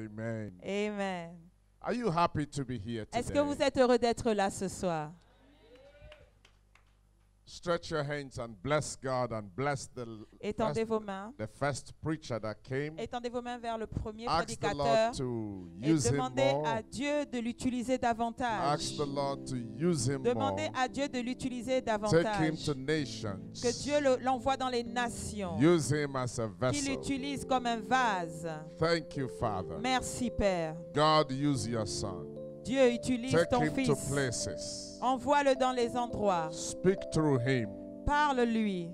Amen. Amen. Are you happy to be here today? Est-ce que vous êtes heureux d'être là ce soir? Stretch your hands and bless God and bless Étendez vos mains. the first preacher that came. Étendez vos mains vers le premier Ask the prédicateur Lord to et use him demandez more. à Dieu de l'utiliser davantage. Ask the Lord to use him Demandez more. à Dieu de l'utiliser Take him davantage. to nations. Que Dieu l'envoie dans les nations. Use him as a Qu'il vessel. l'utilise comme un vase. Thank you, Father. Merci, Père. God, use your son. Dieu utilise Take ton him to fils. places. Envoie-le dans les endroits. Speak through him. Parle-lui.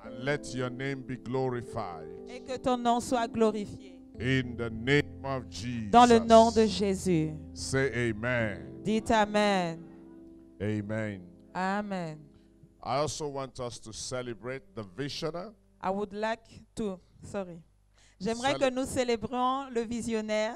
And let your name be glorified. Et que ton nom soit glorifié. In the name of Jesus. Dans le nom de Jésus. Say amen. Dites Amen. Amen. Amen. I also want us to celebrate the visioner. I would like to, J'aimerais que nous célébrions le visionnaire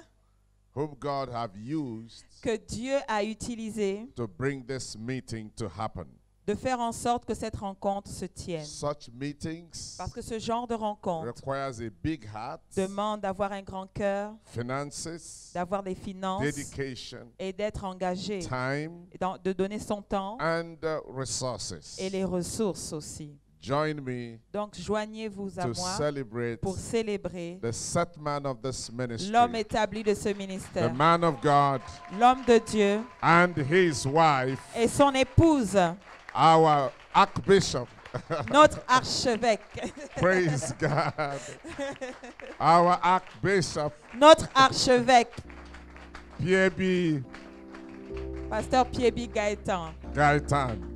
Whom God have used que Dieu a utilisé to bring this meeting to happen. de faire en sorte que cette rencontre se tienne. Such meetings Parce que ce genre de rencontre requires a big heart, demande d'avoir un grand cœur, finances, d'avoir des finances dedication, et d'être engagé, time, et de donner son temps and resources. et les ressources aussi. Join me Donc joignez-vous à to moi celebrate pour célébrer the set man of this ministry, l'homme établi de ce the ministère, man of God, l'homme de Dieu and his wife, et son épouse, our archbishop. notre archevêque. Praise God. Our archbishop, Notre archevêque, Pierre pasteur Pierre Gaëtan. Gaetan.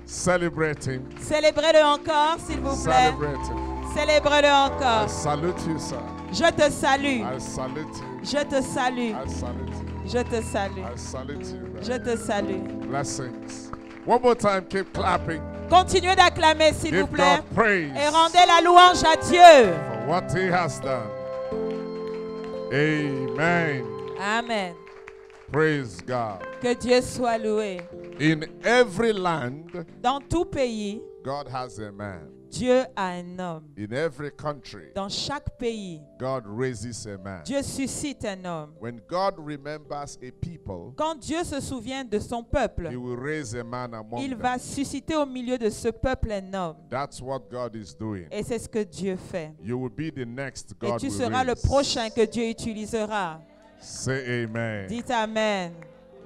Celebrate him. Célébrez-le encore, s'il vous plaît. Celebrate him. Célébrez-le I encore. salute you, sir. Je te salue. I salute you. Je te salue. I salute you. Je te salue. I salute you. Je te salue. Blessings. One more time, keep clapping. Continuez d'acclamer, s'il vous Give plaît. God praise Et rendez la louange à Dieu. for what he has done. Amen. Amen. Praise God. Que Dieu soit loué. In every land, Dans tout pays, God has a man. Dieu a un homme. In every country, Dans chaque pays, God raises a man. Dieu suscite un homme. When God remembers a people, Quand Dieu se souvient de son peuple, he will raise a man among il them. va susciter au milieu de ce peuple un homme. That's what God is doing. Et c'est ce que Dieu fait. You will be the next Et God tu will seras le raise. prochain que Dieu utilisera. Say amen. Dites Amen.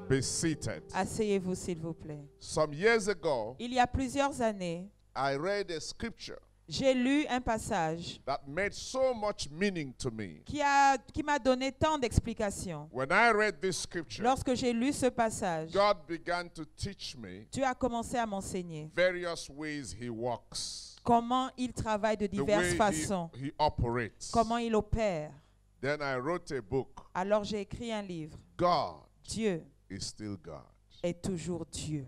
Be seated. Asseyez-vous, s'il vous plaît. Some years ago, Il y a plusieurs années, I read a scripture j'ai lu un passage that made so much meaning to me. qui m'a donné tant d'explications. When I read this scripture, Lorsque j'ai lu ce passage, God began to teach me Dieu a commencé à m'enseigner various ways he works, comment il travaille de the diverses way façons, he operates. comment il opère. Then I wrote a book. Alors j'ai écrit un livre. God Dieu is still God. est toujours Dieu.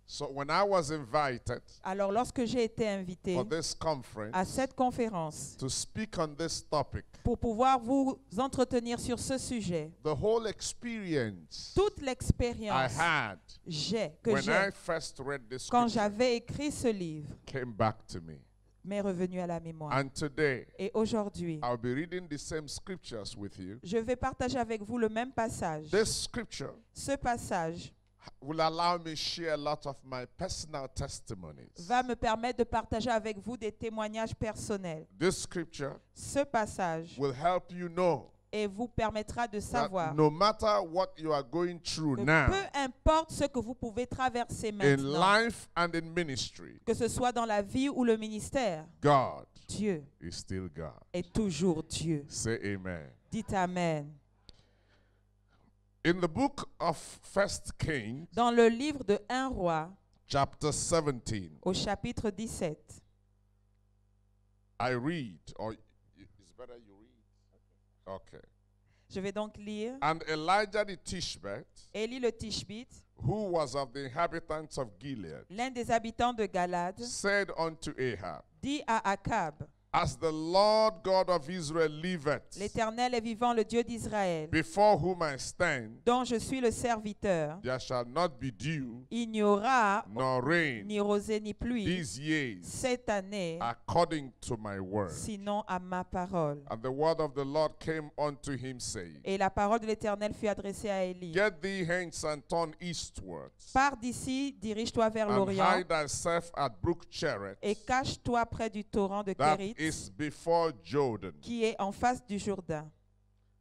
So when I was invited Alors lorsque j'ai été invité for this à conference cette conférence to speak on this topic, pour pouvoir vous entretenir sur ce sujet, the whole experience toute I l'expérience had que when I j'ai first read this quand scripture j'avais écrit ce livre came back to me. m'est revenu à la mémoire. And today, Et aujourd'hui, I'll be reading the same scriptures with you. je vais partager avec vous le même passage. This scripture Ce passage will allow me share a lot of my personal testimonies. va me permettre de partager avec vous des témoignages personnels. This scripture Ce passage will help you know et vous permettra de that savoir no matter what you are going through que now peu importe ce que vous pouvez traverser in maintenant, life and in ministry, que ce soit dans la vie ou le ministère, God Dieu is still God. est toujours Dieu. Say amen. Dites Amen. In the book of 1 Kings, Dans le livre de 1 Roi, chapter 17, au chapitre 17, I read, or it's better you read. Okay. je vais donc lire. And Elijah the Tishbite, Élie le Tishbite, who was of the inhabitants of Gilead, l'un des habitants de Galade, said unto Ahab, dit à Akab, As the Lord God of Israel liveth, L'Éternel est vivant, le Dieu d'Israël, before whom I stand, dont je suis le serviteur. there shall not be dew Il n'y aura nor rain ni rosée ni pluie these years, cette année, according to my word. sinon à ma parole. And the word of the Lord came unto him, saying, Et la parole de l'Éternel fut adressée à Élie. Get thee hence and turn eastwards, Pars d'ici, dirige-toi vers and l'Orient hide thyself at brook Cherith, et cache-toi près du torrent de that Kérit, is before Jordan. qui est en face du Jourdain.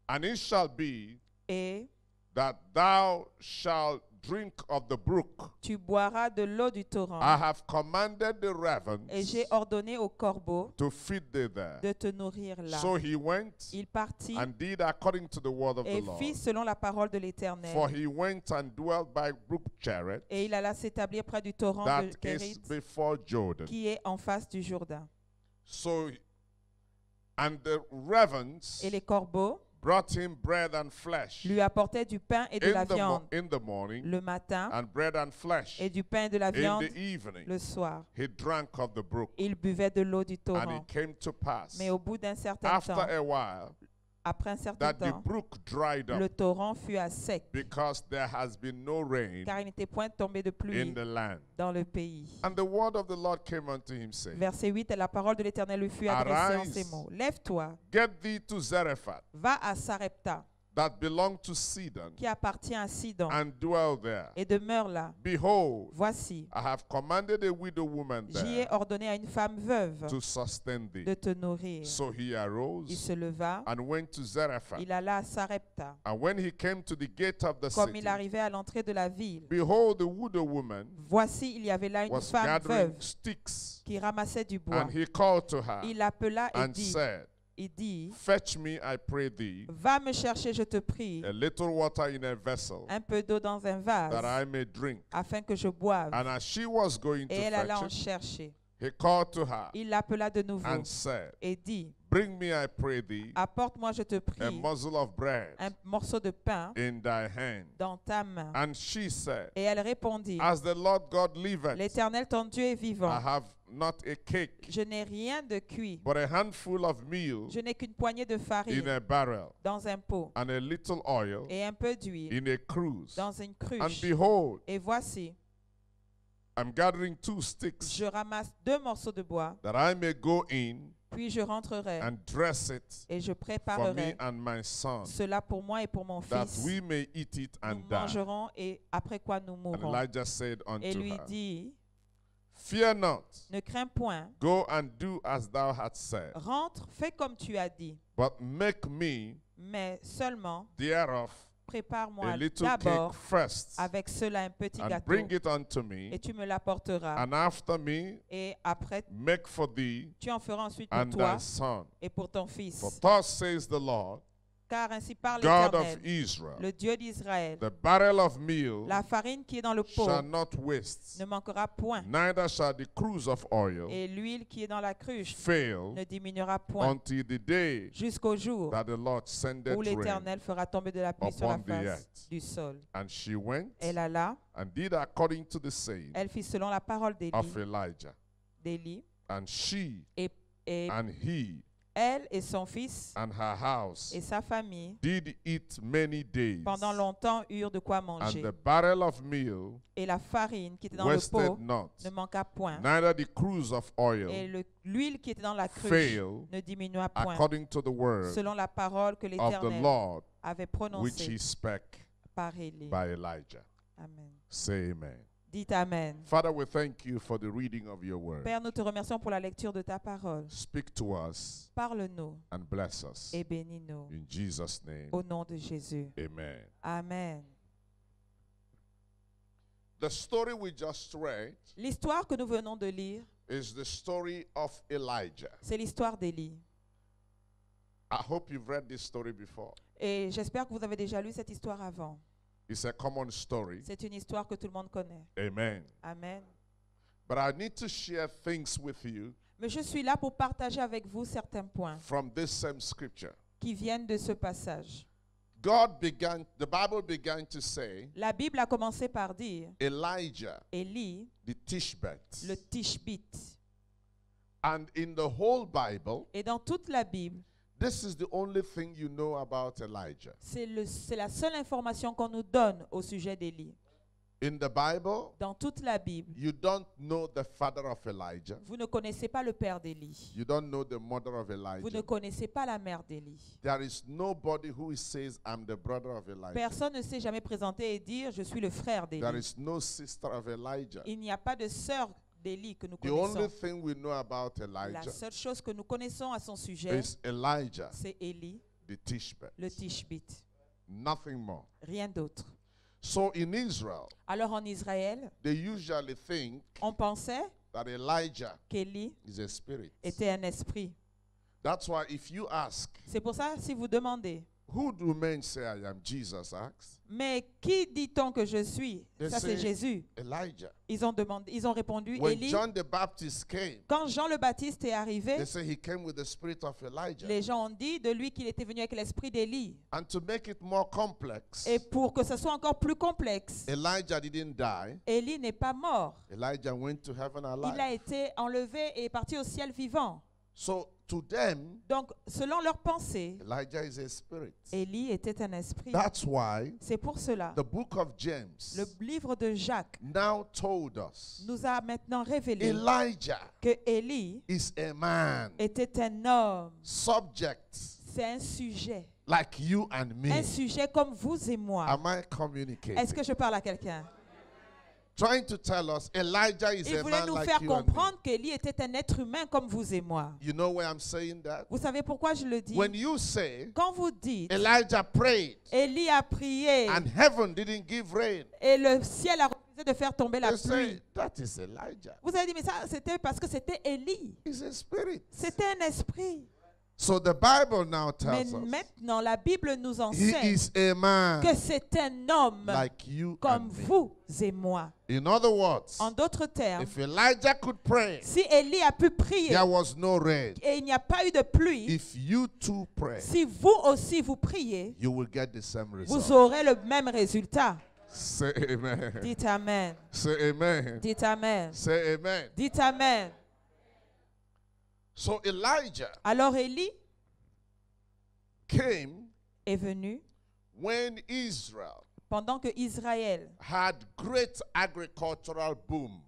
And it shall be Et that thou shalt drink of the brook. tu boiras de l'eau du torrent. I have commanded the Et ravens j'ai ordonné aux corbeaux to feed thee there. de te nourrir là. So he went Il partit and did according to the word of the et Lord. fit selon la parole de For l'Éternel. he went and dwelt by brook Cherith, Et il alla s'établir près du torrent that de is Kérit, before Jordan. qui est en face du Jourdain. So, and the ravens Et les corbeaux brought him bread and flesh lui apportaient du pain et de la viande in the morning, le matin and bread and flesh et du pain et de la in viande the evening. le soir. He drank of the brook. Il buvait de l'eau du And torrent. it came to pass Mais au bout d'un certain after temps, a while après un certain that the temps, brook dried up, le torrent fut à sec, because there has been no rain car il n'était point tombé de in pluie the land. dans le pays. And the word of the Lord came unto him, saying, Verset 8, et la parole de l'Éternel lui fut adressée en Arise. ces mots. Lève-toi, Get thee to Zarephath, va à Sarepta, that belonged to Sidon, qui appartient à Sidon, and dwell there. et demeure là. Behold, Voici, I have commanded a widow woman j'y ai there ordonné à une femme veuve to sustain de thee. te nourrir. So he Il arose se leva, and went to Zarephath. il alla à Sarepta. And when he came to the gate of the Comme city, il arrivait à l'entrée de la ville, behold, the widow woman voici, il y avait là une was femme gathering veuve sticks. qui ramassait du bois. And he called to her Il l'appela et and dit, said, Fetch me, I pray thee, va me chercher, je te prie, a little water in a vessel, un peu d'eau dans un that vase, I may drink. afin que je boive. And as she was going to Et elle alla en fetch it, chercher. he called to her Il l'appela de nouveau and said, et dit, Bring me, I pray thee, apporte-moi, je te a prie, morsel of bread un morceau de pain in thy hand. dans ta main. And she said, Et elle répondit, As the Lord God liveth, l'Éternel ton Dieu est I vivant. have not a cake, Je n'ai rien de cuit. but a handful of meal Je n'ai qu'une poignée de in farine a barrel, dans un pot and a little oil et un peu d'huile in a cruse. dans une And cruche. behold, Et voici, I'm gathering 2 sticks, je ramasse 2 morceaux de bois, that I may go in puis je rentrerai and dress it et je for me préparerai and my son, cela pour moi et pour mon that fils. we may eat it Nous and die. mangerons et après quoi nous And mourrons. Elijah said Et unto lui her, dit, Fear not, ne crains point, go and do as thou hast said, rentre, fais comme tu as dit, but make me mais seulement thereof a prépare-moi little cake d'abord first, avec cela un petit and gâteau bring it unto et me, tu me l'apporteras. and after me Et après, make for thee tu en feras ensuite pour and thy toi son. et pour ton For fils. thus says the Lord, Car ainsi parle God of l'Éternel, Israel, le Dieu d'Israël. the barrel of meal La farine qui est dans le pot shall not waste, ne manquera point, neither shall the cruse of oil et l'huile qui est dans la cruche fail ne diminuera point, until the day jusqu'au jour that the Lord sendeth où rain. l'Éternel fera tomber de la pluie sur la upon the face earth. du sol. And she went Elle alla, and did according to the saying elle fit selon la parole of Elijah. d'Élie, And she et and he elle et son fils and her house et sa famille did eat many days. pendant longtemps eurent de quoi And manger. the barrel of meal Et la farine qui était dans le wasted pot not, ne manqua point, neither the cruse of oil et l'huile qui était dans la cruche fail, ne diminua point, according to the word selon la parole que of the l'Éternel Lord, avait which prononcée he spake par Élie. by Elijah. Amen. Say amen. Dites Amen. Father, we thank you for the reading of your word. Père, nous te remercions pour la lecture de ta parole. Speak to us Parle-nous and bless us. et bénis-nous. In Jesus' name, Au nom de Jésus. amen. Amen. The story we just read L'histoire que nous venons de lire, is the story of Elijah. c'est l'histoire d'Élie. I hope you've read this story before. Et j'espère que vous avez déjà lu cette histoire avant. It's a common story. C'est une histoire que tout le monde connaît. Amen. Amen. But I need to share things with you Mais je suis là pour partager avec vous certains points from this same scripture. qui viennent de ce passage. The Bible began to say, La Bible a commencé par dire, Elijah, Élie, the Tishbite, le Tishbite, And in the whole Bible, Et dans toute la Bible, this is the only thing you know about Elijah. c'est la seule information qu'on nous donne au sujet d'Élie. In the Bible, Dans toute la Bible, you don't know the father of Elijah. vous ne connaissez pas le père d'Élie. You don't know the mother of Vous ne Elijah. connaissez pas la mère d'Élie. There is nobody who says, I'm the brother of Elijah. Personne ne s'est jamais présenté et dire je suis le frère There d'Élie. is no sister of Elijah. Il n'y a pas de sœur d'Élie que nous The only connaissons. thing we know about La Elijah seule chose que nous connaissons à son sujet, is Elijah, c'est Élie, the Tishbite. le Tishbite. Nothing more. Rien d'autre. So in Israel, Alors en Israël, they usually think on pensait that Elijah qu'Élie is a spirit. était un esprit. That's why if you ask, C'est pour ça, si vous demandez, who do men say I am? Jesus asks. mais qui dit-on que je suis? They Ça, c'est say Jésus. Elijah. Ils ont répondu, When Élie. John the Baptist came, Quand Jean le Baptiste est arrivé, they say he came with the spirit of Elijah. les gens ont dit de lui qu'il était venu avec l'esprit d'Élie. And to make it more complex, Et pour que ce soit encore plus complexe, Elijah didn't die. Élie n'est pas mort. Elijah went to heaven Il a alive. été enlevé et est parti au ciel vivant. So to them, Donc, selon leur pensée, Elijah is a spirit. Élie était un esprit. That's why C'est pour cela, the book of James le livre de Jacques now told us nous a maintenant révélé Elijah que Élie is a man, était un homme. subject C'est un sujet. like you and me. Un sujet comme vous et moi. Am I communicating? Est-ce que je parle à quelqu'un? Trying to tell us Elijah is Il a voulait man nous like faire you and me. comprendre qu'Élie était un être humain comme vous et moi. You know why I'm saying that? Vous savez pourquoi je le dis? When you say Quand vous dites Elijah prayed Élie a prié and heaven didn't give rain, et le ciel a refusé de faire tomber la they say pluie, that is Elijah. vous avez dit mais ça c'était parce que c'était Élie. He's a spirit. C'était un esprit. So the Bible now Mais tells us maintenant la Bible nous he enseigne is a man que c'est un homme like you comme and me. vous et moi. In other words, En d'autres termes, if Elijah could pray, si Élie a pu prier there was no rain. et il n'y a pas eu de pluie, If you too pray, si vous aussi vous priez, you will get the same vous result. aurez le même résultat. Say amen. Dites Amen. Say amen. Dites Amen. Say amen. Dites Amen. So Elijah Alors Élie came est venu when Israel pendant que Israël had great agricultural boom.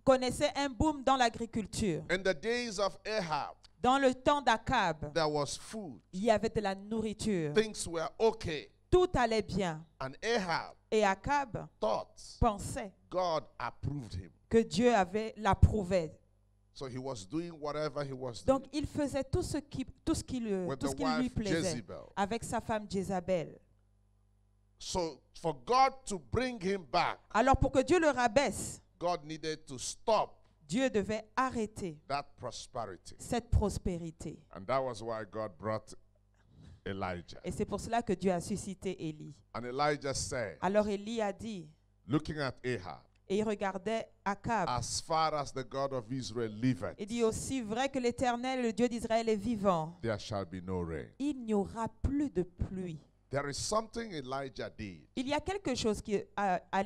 connaissait un boom dans l'agriculture. In the days of Ahab, Dans le temps d'Akab, there was food. il y avait de la nourriture. Things were okay. Tout allait bien. And Ahab Et Akab thought pensait God approved him. que Dieu l'approuvait. So he was doing whatever he was doing Donc il faisait tout ce qui with the lui wife plaisait Jezebel. avec sa femme Jézabel. So for God to bring him back, Alors pour que Dieu le rabaisse, God needed to stop Dieu devait arrêter that prosperity. cette prospérité. And that was why God brought Elijah. Et c'est pour cela que Dieu a suscité Élie. And Elijah said, Alors Élie a dit, looking at Ahab, et il regardait Akab, as far as the God of Israel liveth, il dit aussi vrai que l'Éternel, le Dieu d'Israël, est vivant, there shall be no rain. il n'y aura plus de pluie. There is something Elijah did. Il y a quelque chose que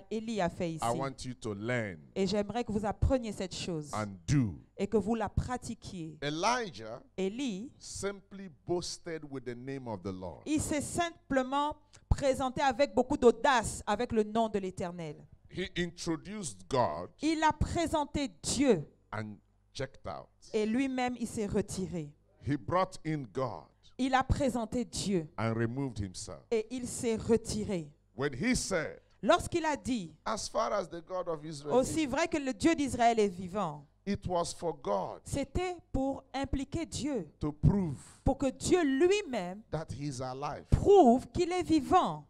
Élie a fait ici. I want you to learn Et j'aimerais que vous appreniez cette chose and do. et que vous la pratiquiez. Elijah Élie, simply boasted with the name of the Lord. il s'est simplement présenté avec beaucoup d'audace avec le nom de l'Éternel. He introduced God Il a présenté Dieu and checked out. et lui-même il s'est retiré. He brought in God Il a présenté Dieu and removed himself. et il s'est retiré. When he said, Lorsqu'il a dit, as far as the God of Israel aussi is, vrai que le Dieu d'Israël est vivant, it was for God c'était pour impliquer Dieu, to prove pour que Dieu lui-même that he's alive. prouve qu'il est vivant.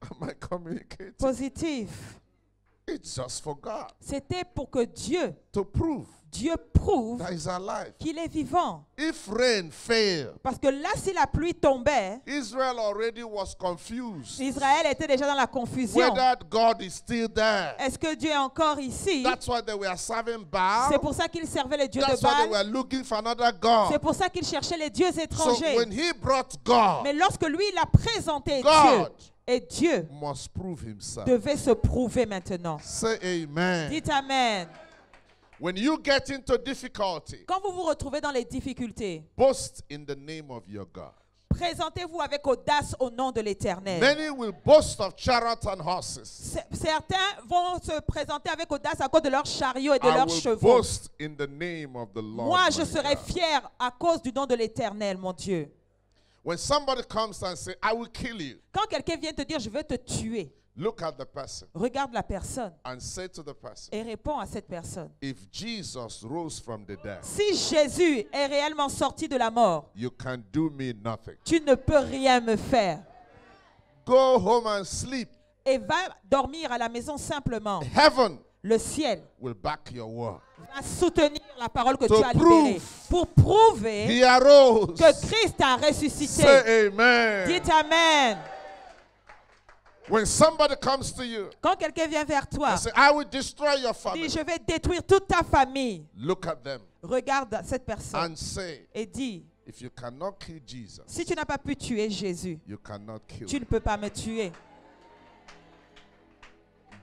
Am I communicating? Positif. It's just for God C'était pour que Dieu prouve that he's alive. qu'il est vivant. If rain failed, Parce que là, si la pluie tombait, Israel already was confused Israël était déjà dans la confusion. whether God is still there. Est-ce que Dieu est encore ici? That's why they were serving C'est Baal. pour ça qu'ils servaient les dieux de That's why they Baal. were looking for another C'est God. pour ça qu'ils cherchaient les dieux So étrangers. when he brought God, Mais lorsque lui, il a présenté God Dieu, et Dieu must prove himself. devait se prouver maintenant. Say amen. Dites Amen. When you get into difficulty, Quand vous vous retrouvez dans les difficultés, boast in the name of your God. présentez-vous avec audace au nom de l'Éternel. Many will boast of chariots and horses. Certains vont se présenter avec audace à cause de leurs chariots et de I leurs will chevaux. boast in the name of the Lord. Moi, je my serai God. fier à cause du nom de l'Éternel, mon Dieu. When somebody comes and say, I will kill you, Quand quelqu'un vient te dire, je vais te tuer, look at the person regarde la personne and say to the person, et réponds à cette personne. if Jesus rose from the dead, Si Jésus est réellement sorti de la mort, you can do me nothing. tu ne peux rien me faire. Go home and sleep. Et va dormir à la maison simplement. Heaven Le ciel will back your word. va soutenir la parole que To tu as libérée prove pour prouver He arose. que Christ a ressuscité. Say amen. Dites Amen. When somebody comes to you Quand quelqu'un vient vers toi, and say, I will destroy your dit family, je vais détruire toute ta famille. look at them Regarde cette personne and say, et dis, if you cannot kill Jesus, si tu n'as pas pu tuer Jésus, you cannot kill tu him. ne peux pas me tuer.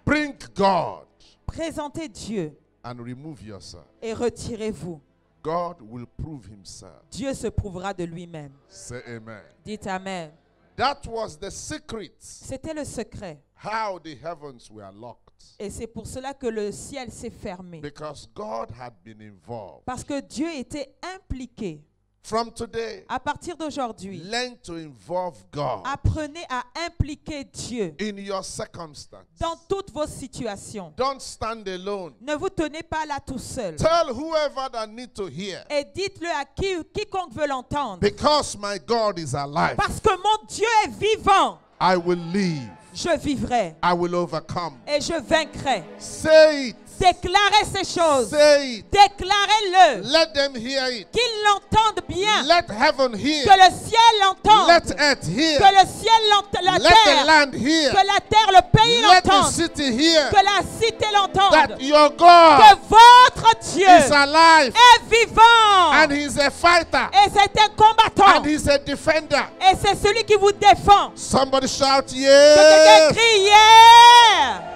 Bring God Présentez Dieu and remove yourself. et retirez-vous. God will prove himself. Dieu se prouvera de lui-même. Say amen. Dites Amen. That was the secret C'était le secret. how the heavens were locked. Et c'est pour cela que le ciel s'est fermé. Because God had been involved. Parce que Dieu était impliqué. From today, À partir d'aujourd'hui, learn to involve God apprenez à impliquer Dieu in your circumstance. dans toutes vos situations. Don't stand alone. Ne vous tenez pas là tout seul. Tell whoever that need to hear. Et dites-le à quiconque veut l'entendre. Because my God is alive, Parce que mon Dieu est vivant. I will live. Je vivrai I will overcome. et je vaincrai. Say it. Déclarez ces choses. Say it. Déclarez-le. Let them hear it. Qu'ils l'entendent bien. Let heaven hear. Que le ciel l'entende. Let earth hear. Que le ciel l'entende. La Let the terre. land hear. Que la terre, le pays Let the l'entende. city hear. Que la cité l'entende. That your Que God votre Dieu is alive est vivant. and he's a fighter Et c'est un combattant. and he's a defender. Et c'est celui qui vous défend. Somebody shout Que quelqu'un yes. crie yeah.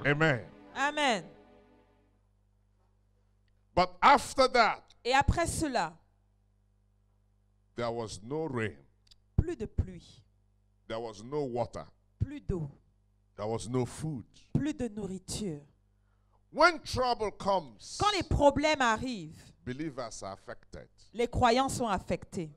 Amen. Amen. But after that, Et après cela, there was no rain. plus de pluie, There was no water. plus d'eau, There was no food. plus de nourriture. When trouble comes, Quand les problèmes arrivent, believers are affected. les croyants sont affectés.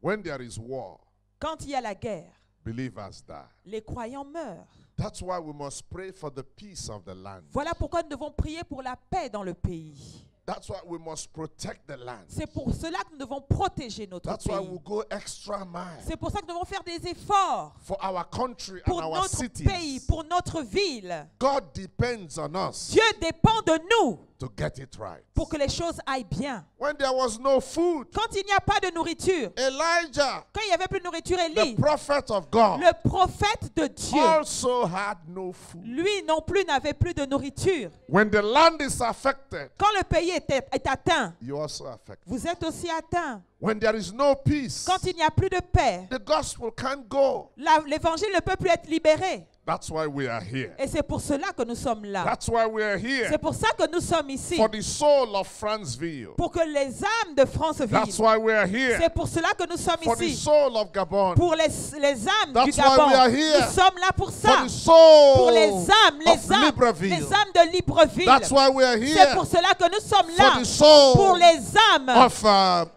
When there is war, Quand il y a la guerre, believers die. les croyants meurent. That's why we must pray for the peace of the land. Voilà pourquoi nous devons prier pour la paix dans le pays. That's why we must protect the land. C'est pour cela que nous devons protéger notre That's why pays. we go extra mile C'est pour ça que nous devons faire des efforts for our country and pour our notre pays, cities. pour notre ville. God depends on us Dieu dépend de nous to get it right. pour que les choses aillent bien. When there was no food, Quand il n'y a pas de nourriture, Elijah, quand il n'y avait plus de nourriture, Élie, the prophet of God, le prophète de Dieu, also had no food. lui non plus n'avait plus de nourriture. When the land is affected, Quand le pays est atteint, you also affect. vous êtes aussi atteint. When there is no peace, Quand il n'y a plus de paix, the gospel can't go. l'évangile ne peut plus être libéré. That's why we are here. Et c'est pour cela que nous sommes là. That's why we are here. C'est pour ça que nous sommes ici. For the soul of Franceville. Pour que les âmes de Franceville. That's why we are here. C'est pour cela que nous sommes For the ici. soul of Gabon. Pour les âmes That's du why Gabon. we are here. Nous sommes là pour For ça. the soul Pour les âmes, of Libreville. les âmes de Libreville. That's why we are C'est here. pour cela que nous sommes For là. the soul Pour les âmes of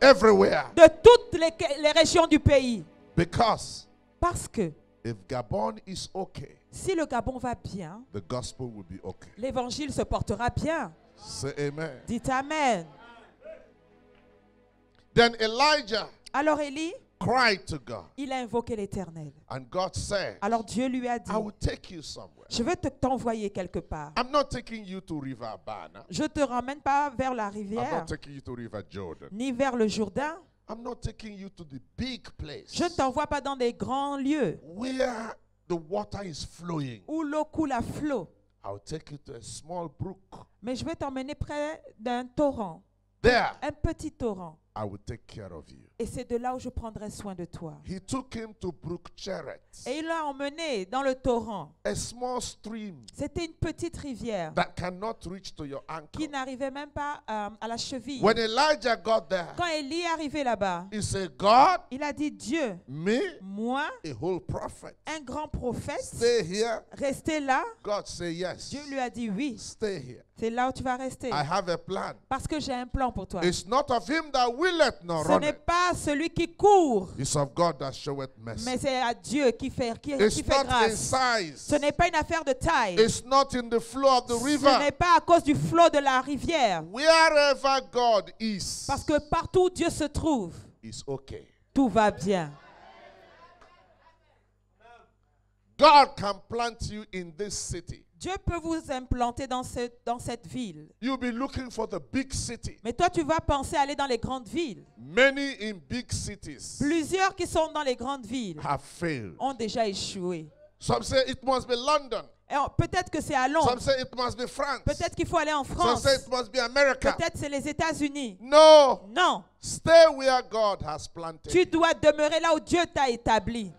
everywhere. de toutes les régions du pays. Because Parce que if Gabon is okay, si le Gabon va bien, the gospel will be okay. l'évangile se portera bien. Say amen. Dites Amen. Then Elijah Alors Élie, cried to God. il a invoqué l'Éternel. And God said, Alors Dieu lui a dit, I will take you somewhere. je vais t'envoyer quelque part. I'm not taking you to River Abana. Je ne te ramène pas vers la I'm rivière, not taking you to River Jordan. ni vers le Jourdain. I'm not taking you to the big place Je ne t'envoie pas dans des grands lieux where the water is flowing. où l'eau coule à flot. I'll take you to a small brook. Mais je vais t'emmener près d'un torrent, There, un petit torrent. I will take care of you. Et c'est de là où je prendrai soin de toi. He took him to Brook Cherith, Et il l'a emmené dans le torrent. a small stream C'était une petite rivière that cannot reach to your qui ankle. n'arrivait même pas à la cheville. When Elijah got there, Quand Élie est arrivé là-bas, he said, God, il a dit, Dieu, me, moi, a whole prophet, un grand prophète, stay here. restez là. God said, yes, Dieu lui a dit oui. stay here. C'est là où tu vas rester. I have a plan. Parce que j'ai un plan pour toi. It's not of him that willeth nor Ce n'est runneth. pas celui qui court, It's of God that showeth mercy. mais c'est à Dieu qui fait It's not in grâce. size. Ce n'est pas une affaire de taille. It's not in the flow of the Ce river. n'est pas à cause du flot de la rivière. Wherever God is, Parce que partout où Dieu se trouve, it's okay. tout va bien. God can plant you in this city. Dieu peut vous implanter dans cette ville. You'll be looking for the big city. Mais toi, tu vas penser aller dans les grandes villes. Many in big cities Plusieurs qui sont dans les grandes villes have failed. ont déjà échoué. Some say it must be London. Peut-être que c'est à Londres. Some say it must be France. Peut-être qu'il faut aller en Some France. say it must be America. Peut-être c'est les États-Unis. No. Non. Stay where God has planted Tu you. dois demeurer là où Dieu t'a établi.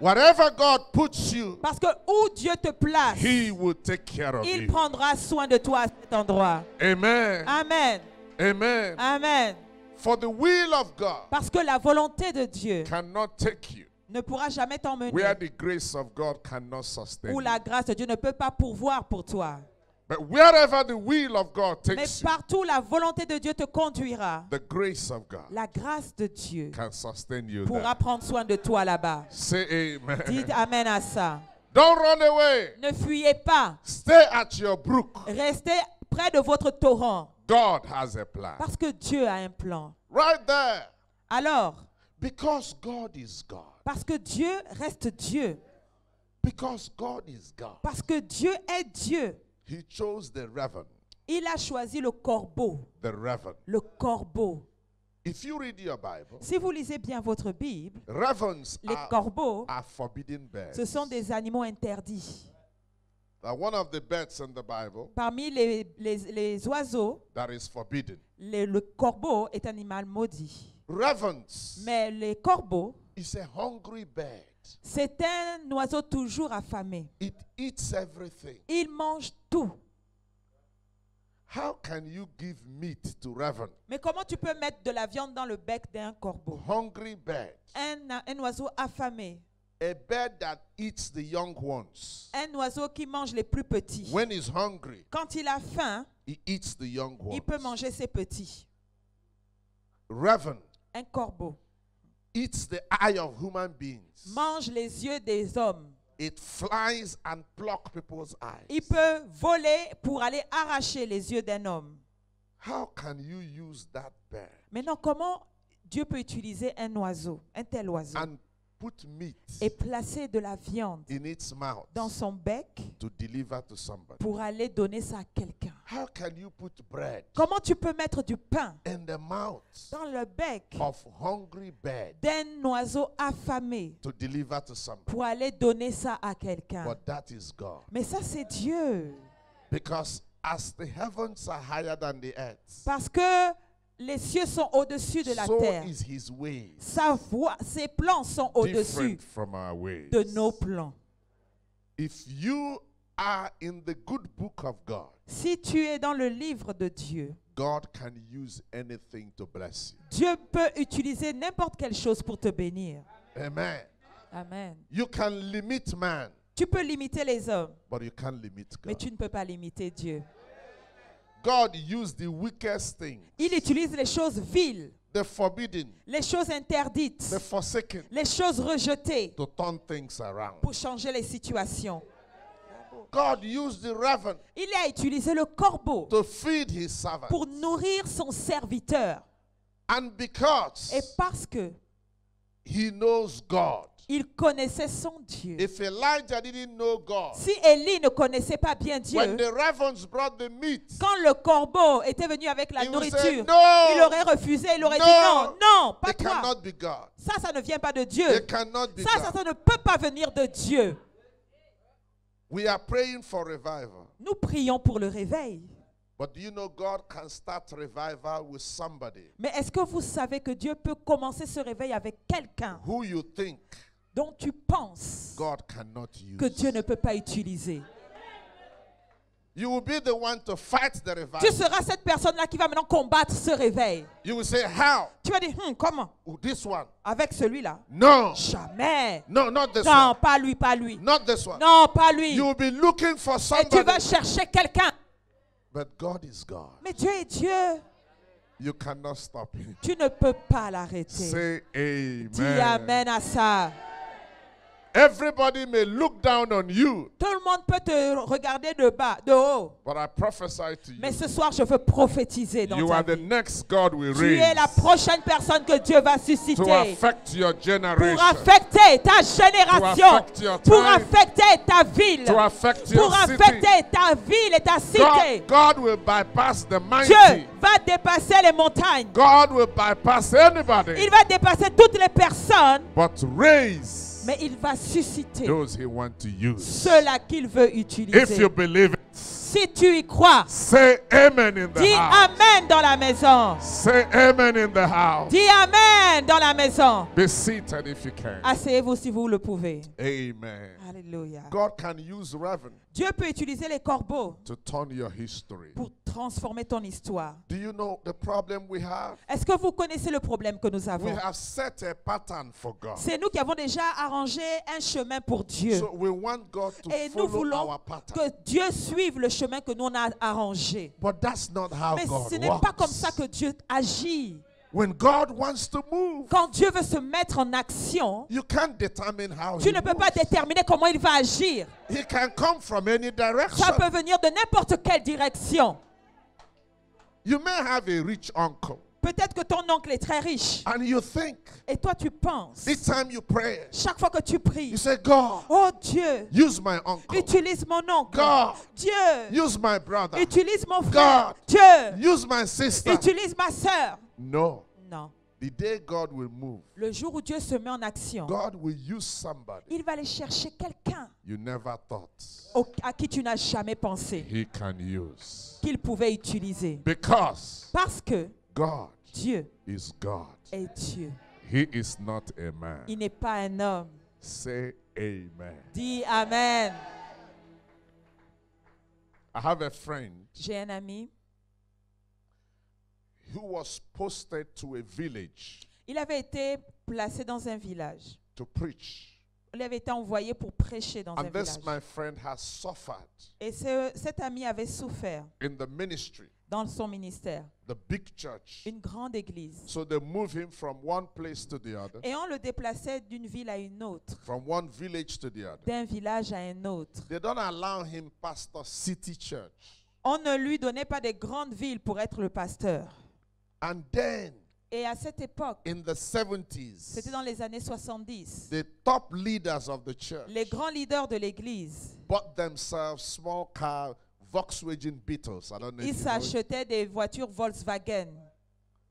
Wherever God puts you, Parce que où Dieu te place, He will take care of il you. prendra soin de toi à cet endroit. Amen. Amen. Amen. Amen. For the will of God Parce que la volonté de Dieu cannot take you ne pourra jamais t'emmener. where the grace of God cannot sustain Où you. la grâce de Dieu ne peut pas pourvoir pour toi. But wherever the will of God Mais takes you, partout la volonté de Dieu te conduira. the grace of God La grâce de Dieu can sustain you pourra there. prendre soin de toi là-bas. Say amen. Dites amen à ça. Don't run away. Ne fuyez pas. Stay at your brook. Restez près de votre torrent. God has a plan. Parce que Dieu a un plan. Right there. Alors, Because God is God. parce que Dieu reste Dieu. Because God is God. Parce que Dieu est Dieu. He chose the raven. Il a choisi le corbeau. The raven. Le corbeau. If you read your Bible, Si vous lisez bien votre Bible, ravens les corbeaux, are forbidden birds. ce sont des animaux interdits. One of the birds in the Bible Parmi les oiseaux, that is forbidden. le corbeau est un animal maudit. Ravens Mais les corbeaux, is a hungry bird. c'est un oiseau toujours affamé. It eats everything. Il mange tout. How can you give meat to raven? Mais comment tu peux mettre de la viande dans le bec d'un corbeau? Hungry bird. Un oiseau affamé. A bird that eats the young ones. Un oiseau qui mange les plus petits. When he's hungry, Quand il a faim, he eats the young ones. il peut manger ses petits. Raven Un corbeau eats the eye of human beings. mange les yeux des hommes. It flies and plucks people's eyes. Il peut voler pour aller arracher les yeux d'un homme. How can you use that bird Maintenant, comment Dieu peut utiliser un oiseau, un tel oiseau, and put meat et placer de la viande in its mouth dans son bec to deliver to somebody? pour aller donner ça à quelqu'un? How can you put bread Comment tu peux mettre du pain in the mouth dans le bec of hungry bird d'un oiseau affamé to deliver to somebody? pour aller donner ça à quelqu'un? But that is God. Mais ça, c'est Dieu. Because as the heavens are higher than the earth, Parce que les cieux sont au-dessus de la so terre. is his ways Sa voix, ses plans sont au-dessus different from our ways. de nos plans. If you are in the good book of God, Si tu es dans le livre de Dieu, God can use anything to bless you. Dieu peut utiliser n'importe quelle chose pour te bénir. Amen. Amen. You can limit man, Tu peux limiter les hommes, but you can't limit mais God. tu ne peux pas limiter Dieu. God used the weakest thing, Il utilise les choses viles, the forbidden, les choses interdites, the forsaken, les choses rejetées to turn things around. pour changer les situations. God used the raven Il a utilisé le corbeau to feed his servant. pour nourrir son serviteur. And because Et parce que he knows God, il connaissait son Dieu. if Elijah didn't know God, Si Élie ne connaissait pas bien Dieu, when the ravens brought the meat, quand le corbeau était venu avec la he would say, nourriture, no, il aurait refusé, il aurait No. dit non, non, pas it toi. cannot be God. Ça ne vient pas de Dieu. It cannot be Ça God. ne peut pas venir de Dieu. We are praying for revival. Nous prions pour le réveil. But do you know God can start revival with somebody Mais est-ce que vous savez que Dieu peut commencer ce réveil avec quelqu'un who you think dont tu penses God cannot use? que Dieu ne peut pas utiliser? You will be the one to fight the Tu revival. seras cette personne-là qui va maintenant combattre ce réveil. You will say, how? Tu vas dire, comment? This one? Avec celui-là? No. Jamais. No, not this Non, one. pas lui, pas lui. Not this one. Non, pas lui. You will be looking for Et tu somebody. vas chercher quelqu'un. But God is God. Mais Dieu est Dieu. You cannot stop him. Tu ne peux pas l'arrêter. Say amen. Dis amen à ça. Everybody may look down on you, Tout le monde peut te regarder de bas, de haut. but I prophesy to Mais you. ce soir, je veux prophétiser dans You ta are the vie. next God we Tu es la raise prochaine personne que Dieu va to susciter affect your pour generation, affecter ta génération, affect your pour time, affecter ta ville, to affect pour your city. affecter ta ville et ta cité. God will bypass the mighty. Dieu va dépasser les montagnes. God will bypass anybody, Il va dépasser toutes les personnes, but raise mais il va susciter those he wants to use. ceux-là qu'il veut If utiliser. you believe it, Si tu y crois, say amen in the dis house. Amen dans la maison. Say amen in the house. Dis Amen dans la maison. Be seated if you can. Asseyez-vous si vous le pouvez. Amen. Alléluia. God can use raven Dieu peut utiliser les corbeaux to turn your history. pour transformer ton histoire. Do you know the problem we have? Est-ce que vous connaissez le problème que nous We avons? have set a pattern for God. C'est nous qui avons déjà arrangé un chemin pour Dieu. So we want God to Et nous follow voulons our pattern. que Dieu suive le chemin que nous on a arrangé. But that's not how Mais God ce n'est pas comme works. ça que Dieu agit. When God wants to move, Quand Dieu veut se mettre en action, you can't determine how tu he ne peux pas moves. déterminer comment il va agir. He can come from any direction. Ça peut venir de n'importe quelle direction. You may have a rich uncle Peut-être que ton oncle est très riche. and you think Et toi, tu penses, each time you pray, chaque fois que tu pries, you say, God, oh Dieu, use my uncle. utilise mon oncle. God, Dieu, use my brother. utilise mon frère. God, Dieu, use my sister. utilise ma soeur. No. Non. The day God will move, Le jour où Dieu se met en action, God will use somebody il va aller chercher quelqu'un you never thought à qui tu n'as jamais pensé he can use. qu'il pouvait utiliser. Because Parce que God Dieu is God. est Dieu. He is not a man. Il n'est pas un homme. Say amen. Dis Amen. I have a friend J'ai un ami. who was posted to a village Il avait été placé dans un village. to preach. Il avait été envoyé pour prêcher dans un And this, village. my friend, has suffered Et cet ami avait souffert in the ministry, dans son ministère. the big church. Une grande église. So they move him from one place to the other, Et on le déplaçait d'une ville à une autre, from one village to the other. d'un village à un autre. They don't allow him pastor city church. On ne lui donnait pas des grandes villes pour être le pasteur. And then Et à cette époque, in the 70s, c'était dans les années 70, the top leaders of the church les grands leaders de l'église, bought themselves small car Volkswagen Beetles. I don't know ils if you know it. s'achetaient des voitures Volkswagen,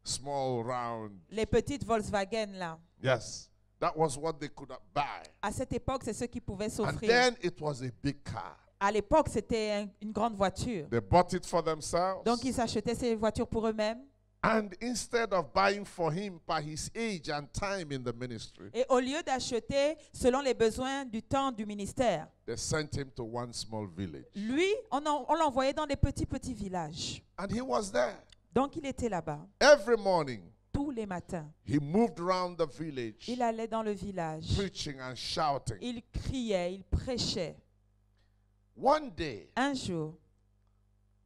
Small, round. les petites Volkswagen là. Yes. That was what they could buy. À cette époque, c'est ceux qui pouvaient And s'offrir. then it was a big car. À l'époque, c'était une grande voiture. They bought it for themselves. Donc, ils s'achetaient ces voitures pour eux-mêmes. And instead of buying for him by his age and time in the ministry, Et au lieu d'acheter selon les besoins du temps du ministère, they sent him to one small village. lui, on l'envoyait dans des petits villages. And he was there. Donc, il était là-bas Every morning, tous les matins. he moved around the village, Il allait dans le village. preaching and shouting. Il criait, il prêchait. One day, Un jour,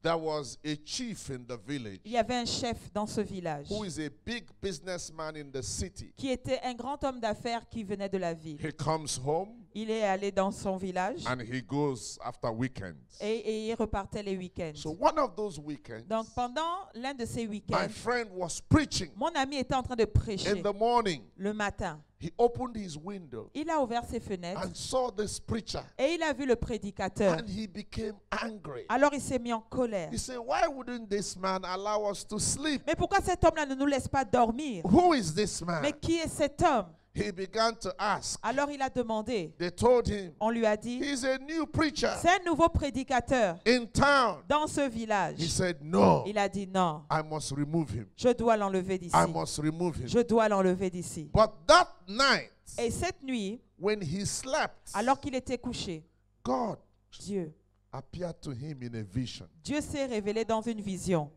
there was a chief in the village il y avait un chef dans ce village who is a big businessman in the city. qui était un grand homme d'affaires qui venait de la ville. He comes home Il est allé dans son village and he goes after weekends. et il repartait les week-ends. So one of those weekends, Donc pendant l'un de ces my week-ends, friend was preaching mon ami était en train de prêcher in the morning. le matin. He opened his window Il a ouvert ses fenêtres and saw this preacher, et il a vu le prédicateur. and he became angry. Alors il s'est mis en colère. He said, "Why wouldn't this man allow us to sleep? Mais pourquoi cet homme-là ne nous laisse pas dormir? Who is this Mais man? qui est cet homme? he began to ask. Alors il a demandé. They told him, On lui a dit, he's a new preacher c'est un nouveau prédicateur in town. dans ce village. He said, no, Il a dit non, I must remove him. je dois l'enlever d'ici. I must remove him. Je dois l'enlever d'ici. But that night, Et cette nuit, when he slept, alors qu'il était couché, God Dieu appeared to him in a vision s'est révélé dans une vision.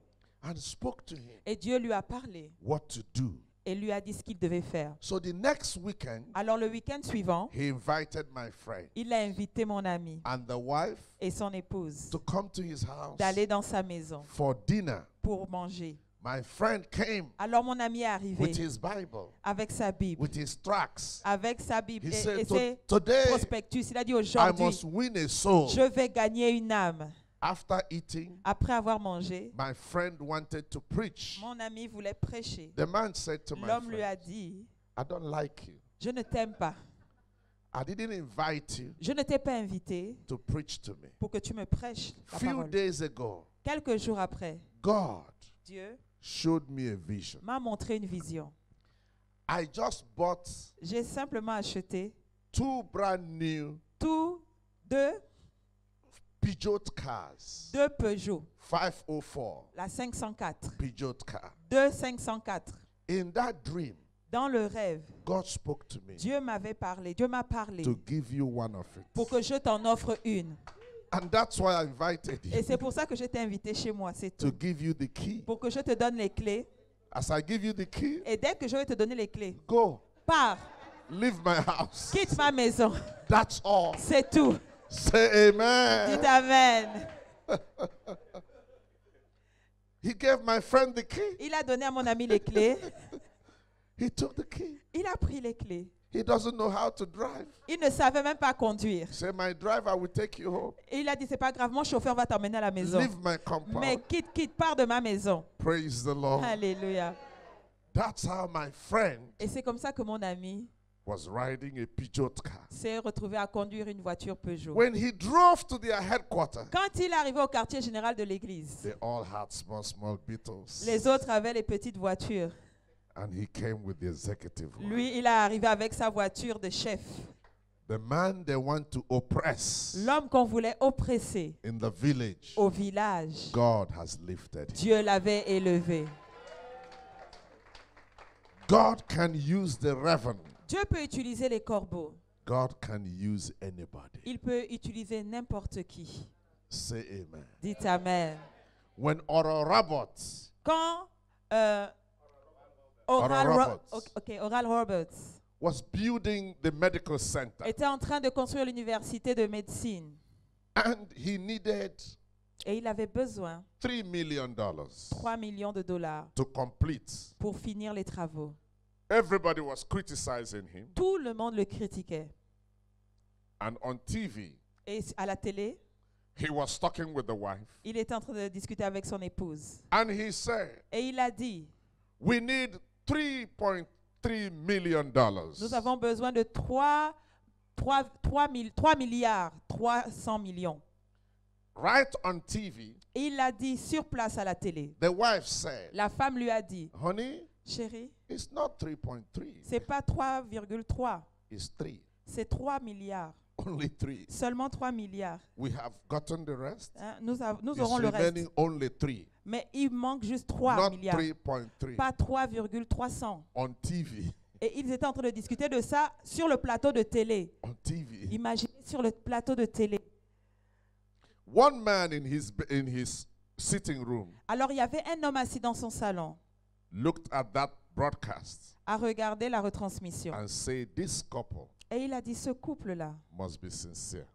and spoke to him Et Dieu lui a parlé what to do. et lui a dit ce qu'il devait faire. So the next weekend, Alors le week-end suivant, he invited my friend il a invité mon ami and the wife et son épouse to come to his house d'aller dans sa maison for dinner. pour manger. My friend came Alors mon ami est with arrivé his Bible, avec sa Bible, with his tracts. avec sa Bible He et said, ses today prospectus. Il a dit I aujourd'hui, must win a soul. je vais gagner une âme. After eating, Après avoir mangé, my friend wanted to preach. mon ami voulait prêcher. The man said to my L'homme lui friend, a dit, I don't like you. je ne t'aime pas. I didn't invite you Je ne t'ai pas invité to preach to me. pour que tu me prêches la Few parole. days ago, Quelques jours après, God Dieu showed me a vision. m'a montré une vision. I just bought J'ai simplement acheté 2 brand new tous deux Peugeot cars. Peugeot, 504 la 504, Peugeot car. deux 504. In that dream, Dans le rêve, God spoke to me Dieu m'avait parlé, Dieu m'a parlé to give you one of pour it. que je t'en offre une. And that's why I invited Et you c'est pour ça que je t'ai invité chez moi, c'est to tout. give you the key. Pour que je te donne les clés. As I give you the key, Et dès que je vais te donner les clés, go, pars, leave my house. quitte ma maison. That's all. C'est tout. Say amen. Dites Amen. He gave my friend the key. Il a donné à mon ami les clés. He took the key. Il a pris les clés. He doesn't know how to drive. Il ne savait même pas conduire. Say, my driver will take you home. Et il a dit, c'est pas grave, mon chauffeur va t'emmener à la maison. Leave my compound. Mais quitte, pars de ma maison. Praise the Lord. Alléluia. That's how my friend Et c'est comme ça que mon ami was riding a Peugeot car. s'est retrouvé à conduire une voiture Peugeot. When he drove to their headquarters, Quand il est arrivé au quartier général de l'église, they all had small Beetles. les autres avaient les petites voitures. And he came with the executive one. Lui, il est arrivé avec sa voiture de chef. The man they want to oppress L'homme qu'on voulait oppresser in the village, au village, God has lifted him. Dieu l'avait élevé. God can use the raven. Dieu peut utiliser les corbeaux. God can use anybody. Il peut utiliser n'importe qui. Say amen. Dites Amen. When Oral Roberts Quand Oral Roberts. Oral Roberts was building the medical center était en train de construire l'université de médecine and he needed et il avait besoin $3 million 3 millions de dollars to complete. pour finir les travaux. Everybody was criticizing him, Tout le monde le critiquait. and on TV Et à la télé, he was talking with the wife il était en train de discuter avec son épouse. and he said, Et il a dit, we need $3.3 million. nous avons besoin de 3 milliards, 300 millions. Right on TV, Et il l'a dit sur place à la télé. the wife said, La femme lui a dit, honey, chérie, it's not 3.3, c'est pas 3,3, it's 3. c'est 3 milliards. Only 3. Seulement 3 milliards. We have gotten the rest. Hein, nous It's aurons le reste. remaining only 3, Mais il manque juste 3 not milliards. 3.3 Pas 3,300. on TV. Et ils étaient en train de discuter de ça sur le plateau de télé. On TV. Imaginez sur le plateau de télé. One man in his sitting room Alors il y avait un homme assis dans son salon looked at that broadcast à regarder la retransmission. and said, this couple Et il a dit, ce couple-là must be sincere.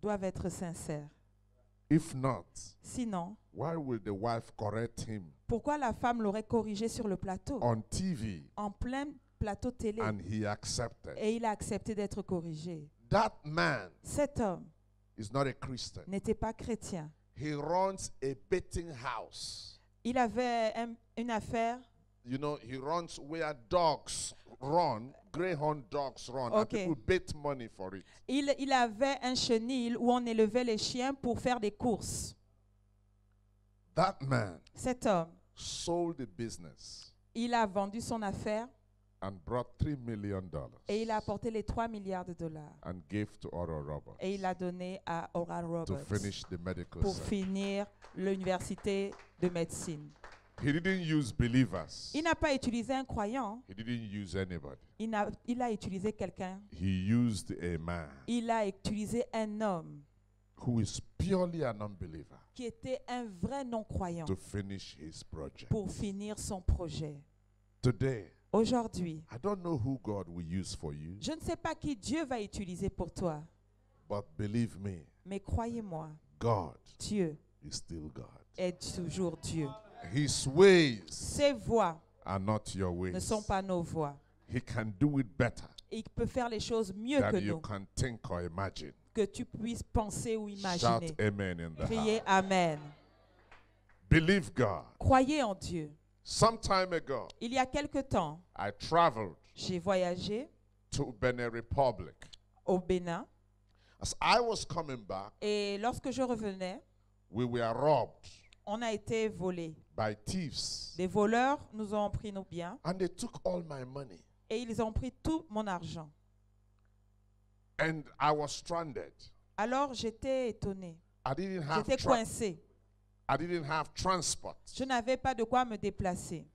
doivent être sincères. If not, Sinon, why will the wife correct him pourquoi la femme l'aurait corrigé sur le plateau, on TV en plein plateau télé, and he accepted? et il a accepté d'être corrigé? That man Cet homme is not a Christian. n'était pas chrétien. He runs a betting house. Il avait une affaire. You know, he runs where dogs run, greyhound dogs run, and Okay. people bet money for it. Il avait un chenil où on élevait les chiens pour faire des courses. That man Cet homme, sold the business il a vendu son affaire and brought $3 million Et il a apporté les 3 milliards de dollars. and gave to Oral Roberts Et il a donné à Oral to Roberts finish the medical pour center. finir l'université de médecine. He didn't use believers. Il n'a pas utilisé un croyant, He didn't use anybody. il a utilisé quelqu'un. He used a man Il a utilisé un homme who is purely an unbeliever qui était un vrai non-croyant to finish his project. pour finir son projet. Today, Aujourd'hui, I don't know who God will use for you, je ne sais pas qui Dieu va utiliser pour toi, but believe me, mais croyez-moi, God Dieu is still God. est toujours Dieu. His ways Ses voies are not your ne ways. sont pas nos voies. He can do it better Il peut faire les choses mieux que than you nous, can think or imagine. que tu puisses penser ou Shout imaginer. amen in the Criez house. Amen. Believe God. Croyez en Dieu. Some time ago, Il y a quelque temps, I traveled j'ai voyagé to Benin Republic. au Bénin As I was coming back, et lorsque je revenais, we were robbed on a été volés. by thieves. Des voleurs nous ont pris nos biens And they took all my money. et ils ont pris tout mon argent. And I was stranded. Alors j'étais étonnée, I didn't have j'étais coincée. I didn't have transport. Je n'avais pas de quoi me déplacer.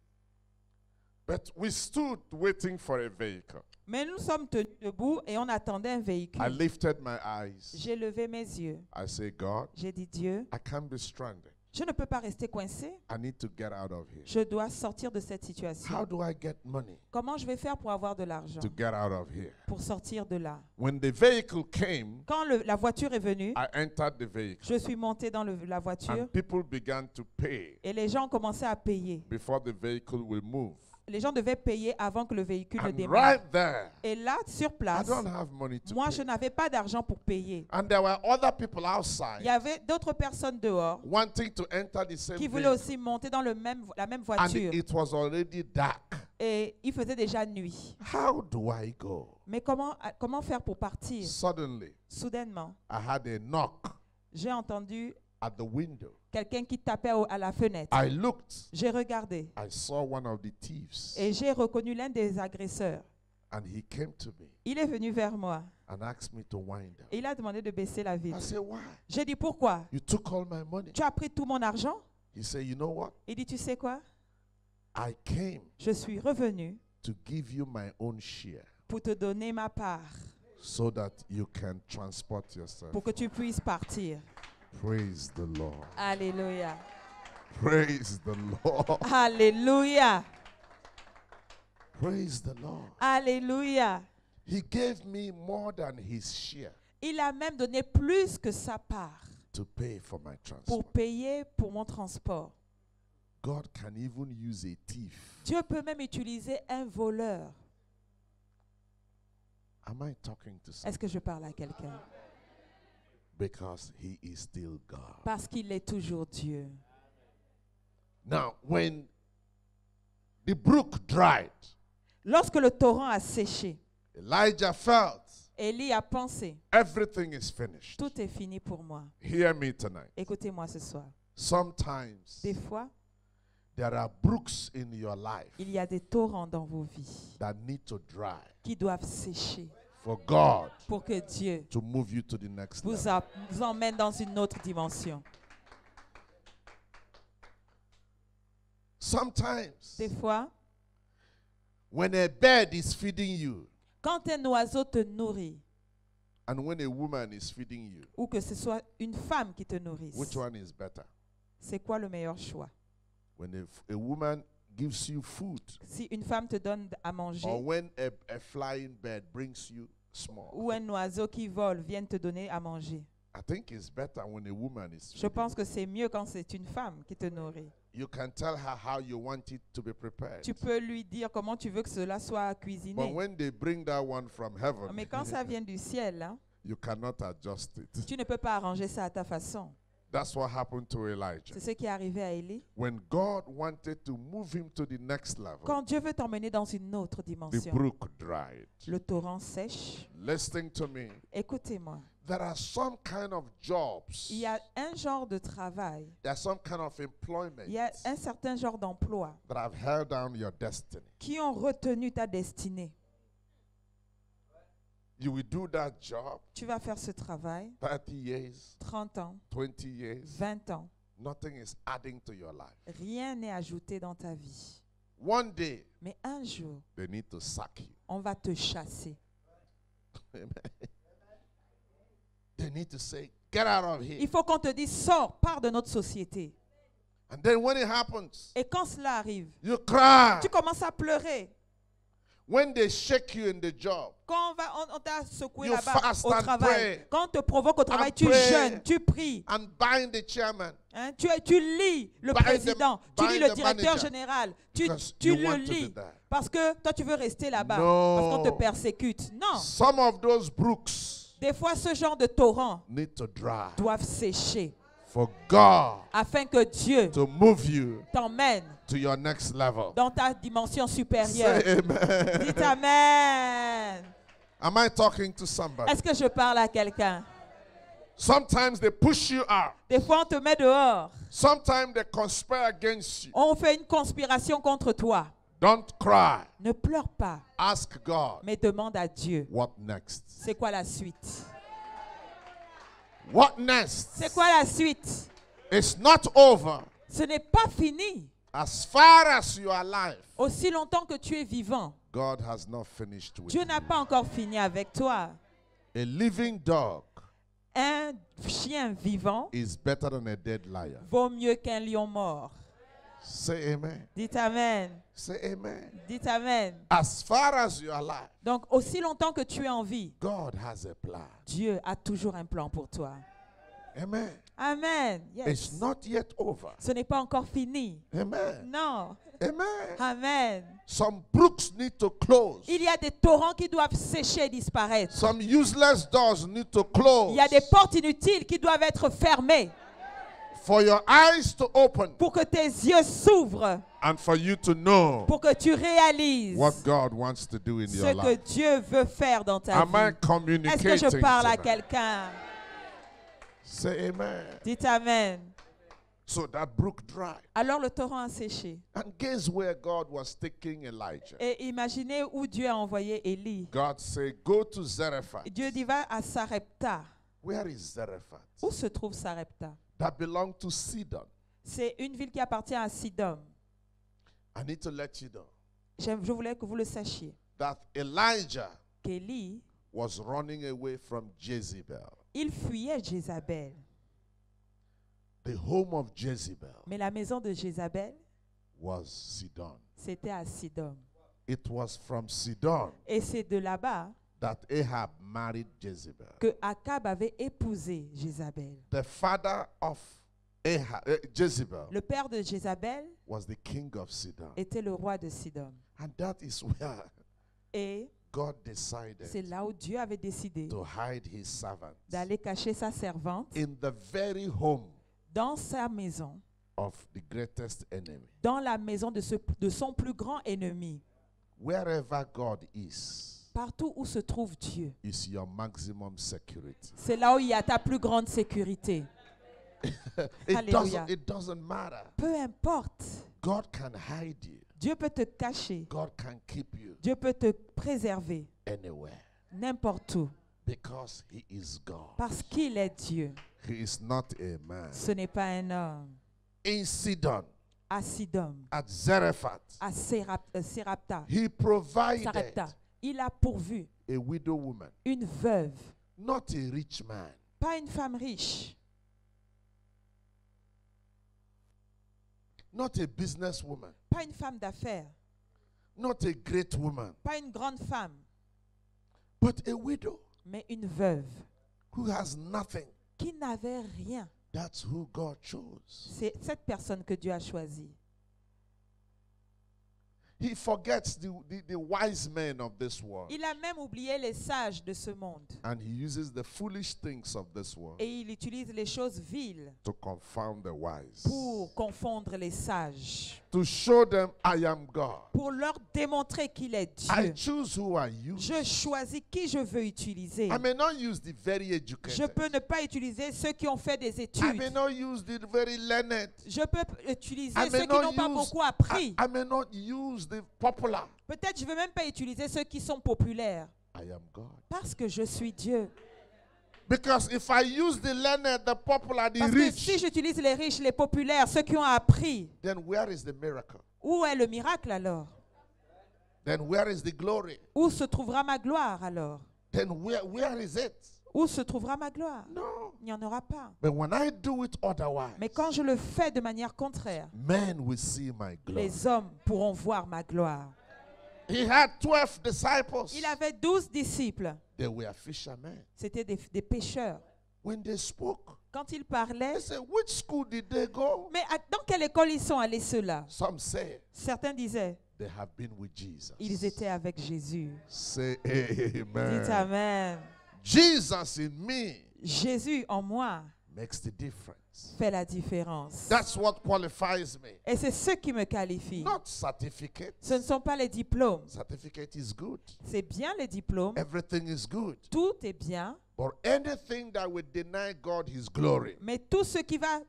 But we stood waiting for a vehicle. Mais nous sommes tenus debout et on attendait un I véhicule. lifted my eyes. J'ai levé mes yeux. I said, God, J'ai dit, Dieu, I can't be stranded. je ne peux pas rester coincé. I need to get out of here. Je dois sortir de cette How situation. do I get money Comment je vais faire pour avoir de l'argent, to get out of here? pour sortir de là? When the vehicle came, Quand la voiture est venue, I entered the vehicle. je suis montée dans la voiture And people began to pay et les gens ont commencé à payer. before the vehicle will move. Les gens devaient payer avant que le véhicule ne And démarre. right there, Et là, sur I place, don't have money to moi, je pay. n'avais pas d'argent pour payer. And there were other people Il y outside avait d'autres personnes dehors wanting to enter the same qui voulaient vehicle. aussi monter dans la même And voiture. it was already dark. Et il faisait déjà nuit. How do I go? Mais comment faire pour partir? Suddenly, Soudainement, I had a knock j'ai entendu at the window. quelqu'un qui tapait à la fenêtre. I looked. J'ai regardé I saw one of the thieves. et j'ai reconnu l'un des agresseurs. And he came to me Il est venu vers moi and asked me to wind down. et il a demandé de baisser la I vitre. said, why? J'ai dit, pourquoi? You took all my money. Tu as pris tout mon argent? He said, you know what? Il dit, tu sais quoi? I came Je suis revenu to give you my own share pour te donner ma part, so that you can transport yourself. pour que tu puisses partir. Praise the Lord. Alléluia. Praise the Lord. Alléluia. Praise the Lord. Alléluia. He gave me more than his share Il a même donné plus que sa part to pay for my transport. pour payer pour mon transport. God can even use a thief. Dieu peut même utiliser un voleur. Am I talking to someone? Est-ce que je parle à quelqu'un? Because he is still God. Parce qu'il est toujours Dieu. Now, when the brook dried, Lorsque le torrent a séché, Elijah felt Élie a pensé, everything is finished. tout est fini pour moi. Hear me tonight. Écoutez-moi ce soir. Sometimes Des fois, there are brooks in your life il y a des torrents dans vos vies that need to dry qui doivent sécher for God pour que Dieu to move you to the next vous level. vous emmène dans une autre dimension. Sometimes Des fois, when a bird is feeding you quand un oiseau te nourrit, and when a woman is feeding you, ou que ce soit une femme qui te nourrisse, which one is better? c'est quoi le meilleur choix? When a woman gives you food Si une femme te donne à or manger, when a flying bird brings you small? ou un oiseau qui vole vient te donner à manger. I think it's better when a woman is Je feeding pense que c'est mieux quand c'est une femme qui te nourrit. you. You can tell her how you want it to be prepared. Tu peux lui dire comment tu veux que cela soit But cuisiné. when they bring that one from heaven, Mais quand ça vient du ciel, hein, you cannot adjust it. tu ne peux pas arranger ça à ta façon. That's what happened to Elijah. C'est ce qui est arrivé à Élie. When God wanted to move him to the next level, Quand Dieu veut t'emmener dans une autre the dimension, brook dried. le torrent sèche. Listen to me. Écoutez-moi. There are some kind of jobs. Il y a un genre de travail, There are some kind of employment il y a un certain genre d'emploi that have held down your destiny. qui ont retenu ta destinée. You will do that job Tu vas faire ce travail 30 years, 30 ans, 20 years. 20 ans. Nothing is adding to your life. Rien n'est ajouté dans ta vie. One day, Mais un jour, they need to sack you. on va te chasser. Amen. They need to say, get out of here. Il faut qu'on te dise, sors, pars de notre société. And then when it happens, Et quand cela arrive, you cry. tu commences à pleurer. When they shake you in the job, Quand on t'a secoué You là-bas fast au and travail, pray. quand on te provoque au travail, And tu pray. jeûnes, tu pries. and bind the chairman, Hein, tu lis le Bind président, the- tu lis bind le the directeur manager. général, tu because le you want to lis be there. parce que toi tu veux rester là-bas, No. parce qu'on te persécute. Non, Some of those brooks des fois ce genre de torrents need to dry doivent sécher for God afin que Dieu to move you t'emmène to your next level. dans ta dimension supérieure. Say amen. Dites Amen. Am I talking to somebody? Est-ce que je parle à quelqu'un? Sometimes they push you out. Des fois on te met dehors, Sometimes they conspire against you. on fait une conspiration contre toi. Don't cry. Ne pleure pas, Ask God, mais demande à Dieu. what next? C'est quoi la suite? What next? C'est quoi la suite? It's not over. Ce n'est pas fini. As far as you are alive, Aussi longtemps que tu es vivant, God has not finished with Dieu you. n'a pas encore fini avec toi. A living dog Un chien vivant is better than a dead lion. vaut mieux qu'un lion mort. Say amen. Dites Amen. Say amen. Dites Amen. As far as you are alive, Donc, aussi longtemps que tu es en vie, God has a plan. Dieu a toujours un plan pour toi. Amen. Amen. Yes. It's not yet over. Ce n'est pas encore fini. Amen. Non. Amen. Amen. Some brooks need to close. Il y a des torrents qui doivent sécher et disparaître. Some useless doors need to close. Il y a des portes inutiles qui doivent être fermées For your eyes to open pour que tes yeux s'ouvrent, and for you to know pour que tu réalises what God wants to do in your ce que life. Dieu veut faire dans ta Am I vie. communicating Est-ce que je parle à tonight? quelqu'un? Say amen. Dites Amen. So that brook dried. Alors le torrent a séché. And guess where God was taking Elijah? Et imaginez où Dieu a envoyé Élie. God said, go to Zarephath. Dieu dit va à Sarepta. Where is Zarephath? Où se trouve Sarepta? That belonged to Sidon. C'est une ville qui appartient à Sidon. I need to let you know Je voulais que vous le sachiez. that Elijah Qu'Élie, was running away from Jezebel. il fuyait Jézabel. The home of Jezebel Mais la maison de Jézabel, was Sidon. c'était à Sidon. It was from Sidon Et c'est de là-bas that Ahab married Jezebel. que Akab avait épousé Jézabel. The father of Jezebel Le père de Jézabel was the king of Sidon. était le roi de Sidon. And that is where Et God c'est decided là où Dieu avait décidé to hide his servants d'aller cacher sa servante in the very home dans sa maison, of the greatest enemy. dans la maison de son plus grand ennemi. Wherever God is Partout où se trouve Dieu, your maximum security. c'est là où il y a ta plus grande sécurité. Alléluia. It doesn't matter. Peu importe, God can hide you. Dieu peut te cacher, God can keep you Dieu peut te préserver anywhere n'importe où, because he is God. parce qu'il est Dieu. He is not a man. Ce n'est pas un homme. In Sidon, À Sidon, at Zarephath, à Sarepta, he provided Sarepta, il a pourvu a widow woman, une veuve, not a rich man. pas une femme riche, Not a businesswoman, pas une femme d'affaires, not a great woman, pas une grande femme, but a widow mais une veuve who has nothing. qui n'avait rien. That's who God chose. C'est cette personne que Dieu a choisie. He forgets the wise men of this world. Il a même oublié les sages de ce monde. And he uses the foolish things of this world Et il utilise les choses viles to confound the wise. pour confondre les sages. To show them I am God. Pour leur démontrer qu'il est I Dieu. choose who I use. Je choisis qui je veux utiliser. I may not use the very Je educated. peux ne pas utiliser ceux qui ont fait des I études. may not use the very learned. Je peux utiliser I may ceux qui not n'ont pas use- beaucoup appris. I may not use the popular. Peut-être je ne veux même pas utiliser ceux qui sont populaires. I am God. Parce que je suis Dieu. Because if I use the learned, the popular, the Parce que si rich, j'utilise les riches, les populaires, ceux qui ont appris, then where is the miracle? où est le miracle alors? Then where is the glory? Où se trouvera ma gloire alors? Then where is it? Où se trouvera ma gloire? No. Il n'y en aura pas. But when I do it otherwise, Mais quand je le fais de manière contraire, men will see my glory. les hommes pourront voir ma gloire. He had 12 disciples. Il avait 12 disciples. They were fishermen. C'était des pêcheurs. When they spoke, Quand ils parlaient, they said, which school did they go? mais dans quelle école ils sont allés ceux-là? Some say Certains disaient, they have been with Jesus. ils étaient avec Jésus. Say Dites amen. Amen. Jesus in me Jésus en moi makes the difference. fait la différence. That's what qualifies me. Et c'est ce qui me qualifie. Not certificate. Ce ne sont pas les diplômes. Certificate is good. C'est bien les diplômes. Everything is good. Tout est bien. But anything that would deny God his glory, Mais tout ce qui va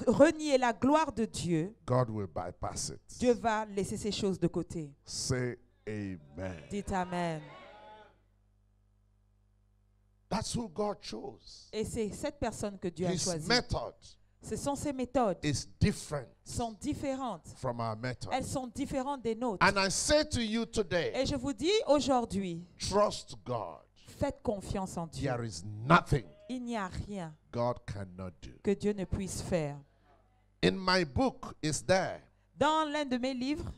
renier la gloire de Dieu, God will bypass it. Dieu va laisser ces choses de côté. Say amen. Dites Amen. That's who God chose. Et c'est cette personne que Dieu a His choisie. method Ce sont ses méthodes. is different Sont différentes. from our method. Elles sont différentes des nôtres. And I say to you today, Et je vous dis aujourd'hui, trust God. faites confiance en Dieu. There is nothing Il n'y a rien God cannot do. que Dieu ne puisse faire. In my book is there, Dans l'un de mes livres,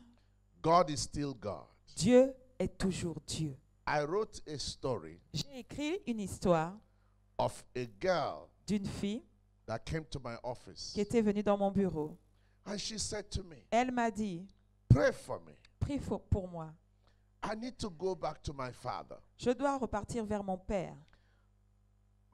God is still God. Dieu est toujours Dieu. I wrote a story J'ai écrit une histoire of a girl d'une fille that came to my office. qui était venue dans mon bureau. And she said to me, Elle m'a dit, pray for me. prie pour moi. I need to go back to my father. Je dois repartir vers mon père.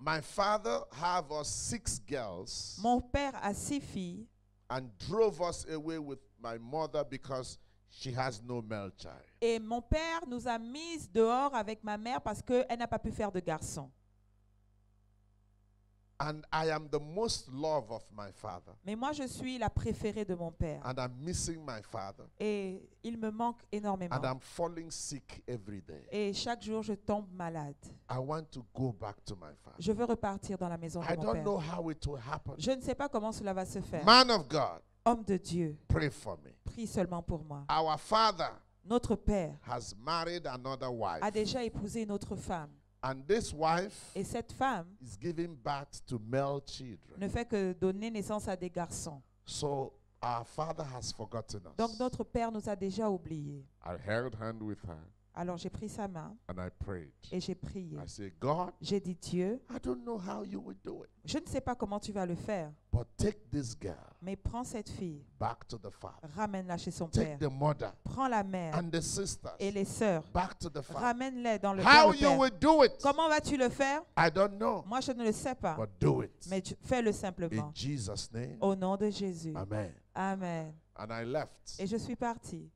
My father have us 6 girls Mon père a 6 filles and drove us away with my mother because she has no male child. et mon père nous a mises dehors avec ma mère parce qu'elle n'a pas pu faire de garçon. And I am the most loved of my father. Mais moi, je suis la préférée de mon père. And I'm missing my father. Et il me manque énormément. And I'm falling sick every day. Et chaque jour, je tombe malade. I want to go back to my father. Je veux repartir dans la maison de I mon don't père. know how it will happen. Je ne sais pas comment cela va se faire. Man of God, Homme de Dieu, pray for me. prie seulement pour moi. Our father Notre père has married another wife. a déjà épousé une autre femme. And this wife Et cette femme is giving birth to male children. ne fait que donner naissance à des garçons. So our father has forgotten us. Donc notre père nous a déjà oubliés. I held hand with her Alors j'ai pris sa main and I prayed. et j'ai prié. I said, God, J'ai dit, Dieu, I don't know how you will do it, je ne sais pas comment tu vas le faire, but take this girl mais prends cette fille, back to the father. ramène-la chez son Take père. the mother Prends la mère and the sisters et les sœurs, back to the father. ramène-les dans le How vers le you père. will do it, Comment vas-tu le faire? I don't know, Moi, je ne le sais pas, but do it. mais fais-le In simplement. Jesus' name, Au nom de Jésus. amen. Amen. And I left. Et je suis parti.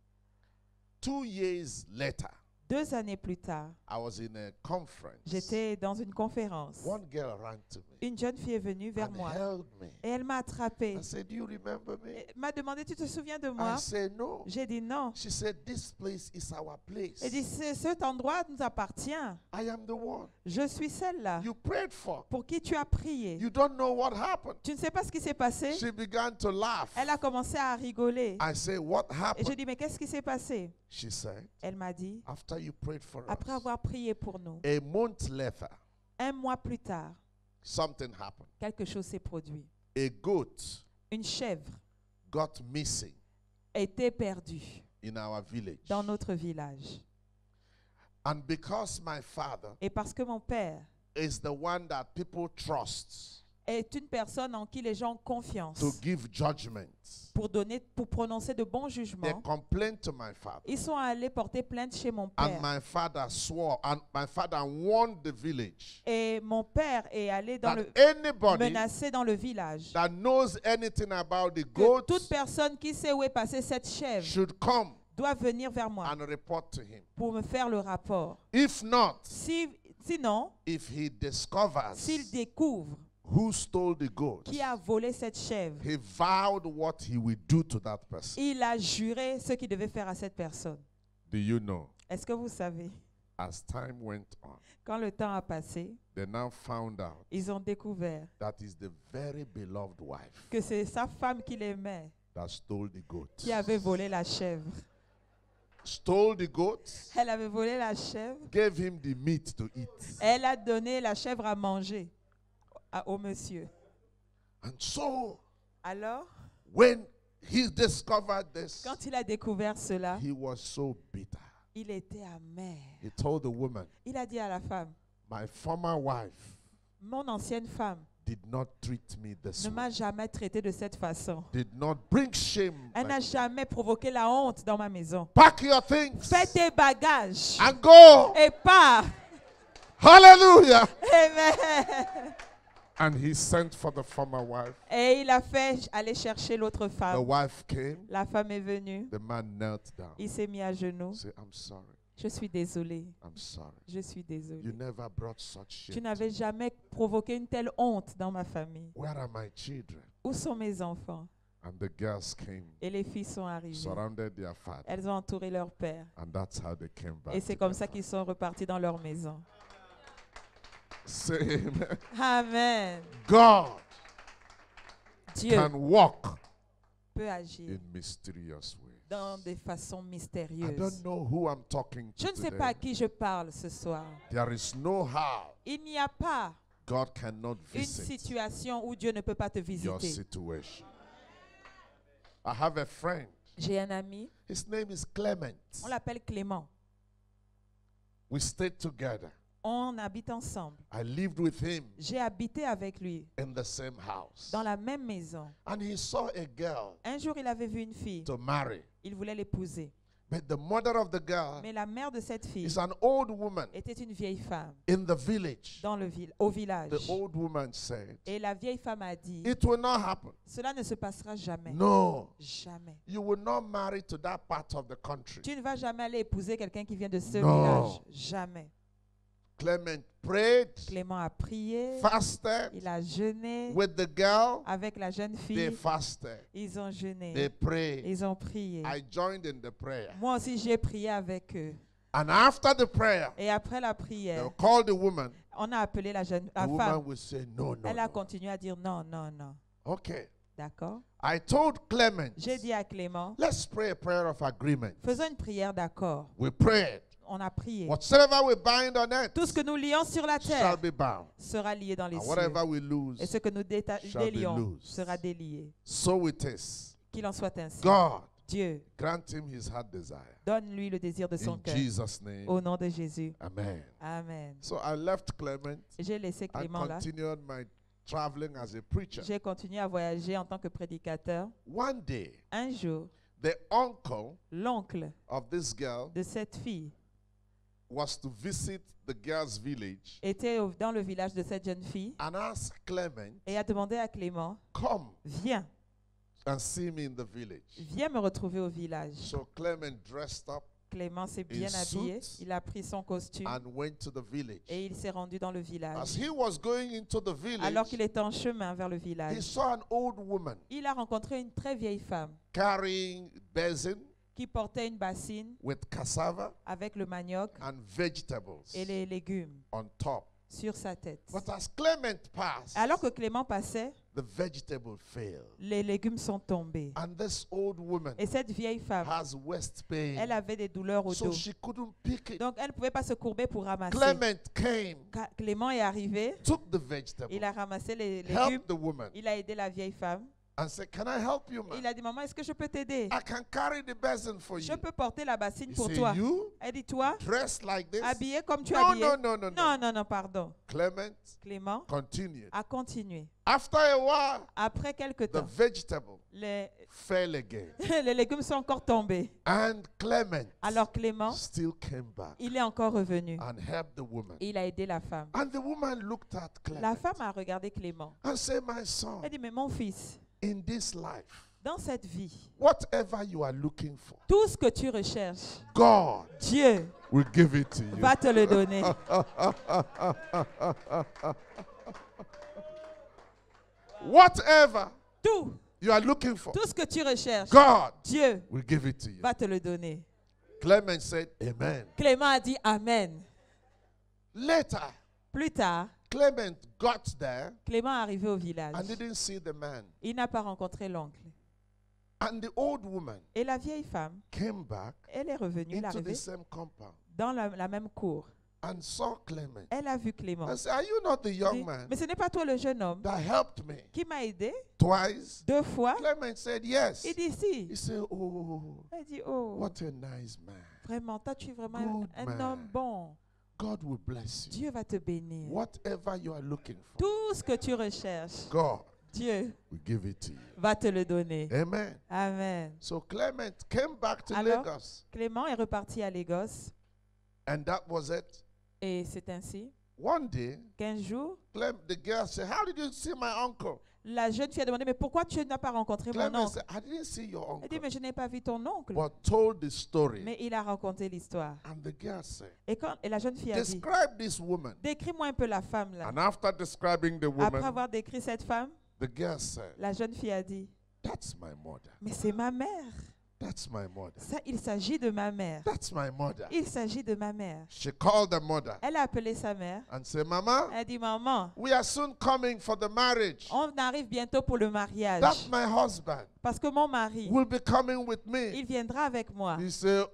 2 years later, 2 années plus tard, I was in a conference. j'étais dans une conférence. One girl ran to me Une jeune fille est venue vers and moi held me. et elle m'a attrapé. I said, do you remember me? Elle m'a demandé, tu te souviens de moi? I said, no. J'ai dit non. She said, this place is our place. Elle dit, cet endroit nous appartient. I am the one Je suis celle-là you prayed for. pour qui tu as prié. You don't know what happened. Tu ne sais pas ce qui s'est passé? She began to laugh. Elle a commencé à rigoler. I said, what Et je happened? dis, mais qu'est-ce qui s'est passé? She said, Elle m'a dit, after you prayed for après us, avoir prié pour nous, a month later, 1 mois plus tard, something happened. quelque chose s'est produit. A goat Une chèvre got missing était perdue in our village. dans notre village. And because my father Et parce que mon père is the one that people trust, est une personne en qui les gens ont confiance to give judgments. pour prononcer de bons They jugements. complained to my father. Ils sont allés porter plainte chez mon And père. my father swore, and my father warned the village Et mon père est allé dans that le anybody menacé dans le village. that knows anything about the Que toute goats personne qui sait où est passée cette chèvre should come doit venir vers moi and report to him. pour me faire le rapport. If not, Sinon, if he discovers s'il découvre who stole the goats, qui a volé cette chèvre, he vowed what he will do to that person. il a juré ce qu'il devait faire à cette personne. Do you know? Est-ce que vous savez, As time went on, quand le temps a passé, they now found out ils ont découvert that is the very beloved wife que c'est sa femme qu'il aimait that stole the goats. qui avait volé la chèvre. Stole the goats, Elle avait volé la chèvre. gave him the meat to eat. Elle a donné la chèvre à manger au monsieur. And so, Alors, when he discovered this, quand il a découvert cela, he was so bitter. il était amer. He told the woman, Il a dit à la femme, my former wife mon ancienne femme did not treat me this ne way, m'a jamais traité de cette façon. did not bring shame. Elle n'a Like, jamais provoqué la honte dans ma maison. pack your things Fais tes bagages and go. et pars. Hallelujah. Amen. And he sent for the former wife. Et il a fait aller chercher l'autre The femme. wife came. La femme est venue. The man knelt down. Il s'est mis à genoux. Say, I'm sorry. Je suis désolé. I'm sorry. Je suis désolé. You never brought such Tu shame. n'avais jamais provoqué une telle honte dans ma famille. Where are my children? Où sont mes enfants? And the girls came, Et les filles sont arrivées. surrounded their father. Elles ont entouré leur père. And that's how they came back. Et c'est to comme their ça father. qu'ils sont repartis dans leur maison. Say amen. Amen. God Dieu can walk peut agir in mysterious ways. dans des façons I mystérieuses. don't know who I'm talking Je to ne sais pas à today. qui je parle ce soir. There is no how Il n'y a pas God cannot une visit situation où Dieu ne peut pas te your visiter. situation. I have a friend. J'ai un ami, His name is Clement. on l'appelle Clément. We stayed together. On habite ensemble. I lived with him J'ai habité avec lui in the same house. dans la même maison. And he saw a girl Un jour, il avait vu une fille. to marry. Il voulait l'épouser. But the mother of the girl Mais la mère de cette fille is an old woman était une vieille femme in the village. au village. The old woman said, Et la vieille femme a dit, it will not happen. cela ne se passera jamais. No, Jamais. you will not marry to that part of the country. Tu ne vas jamais aller épouser quelqu'un qui vient de ce Non. village. Jamais. Clement prayed, Clément a prié. fasted Il a jeûné with the girl. avec la jeune They fille. fasted. Ils ont They jeûné. prayed. Ils ont prié. I joined in the prayer. Moi aussi, j'ai prié avec eux. And after the prayer, Et après la they'll prière, call the woman. on a appelé la The femme. woman will say, no, no, Elle a no. continué à dire non, non, non. Okay. D'accord? I told Clement, J'ai dit à Clément, let's pray a prayer of agreement. faisons une prière d'accord. We prayed. On a prié. Whatsoever we bind on earth Tout ce que nous lions sur la shall terre be bound. sera lié dans les And cieux. whatever we lose, Et ce que nous shall be délions loose. sera délié. so it is. Qu'il en soit ainsi. God, Dieu, grant him his heart desire. donne-lui le désir de son In cœur. Jesus' name. Au nom de Jésus. Amen. Amen. So I left Clement J'ai laissé and Clément là. continued my traveling as a preacher. J'ai continué à voyager en tant que prédicateur. One day, Un jour, the uncle l'oncle of this girl de cette fille was to visit the girl's village était dans le village de cette jeune fille and asked Clement, et a demandé à Clément, come viens, and see me in the village. viens me retrouver au village. So Clement dressed up Clément s'est bien In habillé, suit il a pris son costume and went to the village. et il s'est rendu dans le As village. he was going into the Alors village, qu'il était en chemin vers le he village, saw an old woman il a rencontré une très vieille femme carrying basin qui portait une bassine with cassava avec le manioc and vegetables et les légumes on top. sur sa tête. But as Clement passed, Alors que Clément passait, the vegetable failed. les légumes sont tombés. And this old woman Et cette vieille femme, has waist pain, elle avait des douleurs au so dos. she couldn't pick it. Donc elle ne pouvait pas se courber pour ramasser. Clement came, Clément est arrivé, took the vegetable, il a ramassé les légumes, helped the woman, il a aidé la vieille femme and said, "Can I help you, man? Il a dit, maman, est-ce que je peux t'aider? I can carry the basin for Je you." peux porter la bassine He pour said, toi. "You Elle dit, toi, dressed like this?" habillé comme tu es No, habillé. no, no, no, no. Non, non, non, pardon. Clement Clément continued. a continué. After a while, Après quelque the temps, vegetable les, fell again. les légumes sont encore tombés. And Clement Alors Clément, still came back il est encore revenu. and helped the woman. Et il a aidé la femme. And the woman looked at La Clement femme a regardé Clément. and said, "My son, Elle dit, mais mon fils, in this life, dans cette vie, whatever you are looking for, tout ce que tu recherches, God Dieu will give it to you." va te le donner. Whatever Tout, you are looking for, tout ce que tu recherches, God Dieu will give it to you. va te le donner. Clement said, "Amen." Clément a dit Amen. Later, Plus tard, Clement got there Clément est arrivé au village. and didn't see the man. Il n'a pas rencontré l'oncle. And the old woman Et la vieille femme, came back elle est revenue, elle est into the arrivée same compound dans la même cour. and saw Clement. Elle a vu Clément. And said, "Are you not the Elle young dit, man mais ce n'est pas toi le jeune homme that helped me qui m'a aidé twice?" 2 fois. Clement said, "Yes." Il dit si. He said, "Oh, Elle dit oh, what a nice man. vraiment, toi tu es vraiment Good un man. homme bon. God will bless you. Dieu va te bénir. Whatever you are looking for, Tout ce que tu recherches, God Dieu will give it to you." va te le donner. Amen. Amen. So Clement came back to Alors? Lagos, Clément est reparti à Lagos and that was it. et c'est ainsi One day, qu'un jour, the girl said, "How did you see my uncle?" la jeune fille a demandé, mais pourquoi tu n'as pas rencontré mon Clement oncle? said, "I didn't see your Elle dit, uncle," mais je n'ai pas vu ton oncle. but told the story. Mais il a raconté l'histoire. And the girl said, Et la jeune fille a dit, "Describe this woman." décris-moi un peu la femme là. And after describing the Après woman, avoir décrit cette femme, the girl said, la jeune fille a dit, "That's my mother. mais c'est ma mère. That's my mother. Ça, il s'agit de ma mère. That's my mother." Il s'agit de ma mère. She called the mother Elle a appelé sa mère. and said, "Mama, Elle dit, maman, we are soon coming for the marriage. on arrive bientôt pour le mariage. That my husband Parce que mon mari, will be coming with me." il viendra avec moi. He said,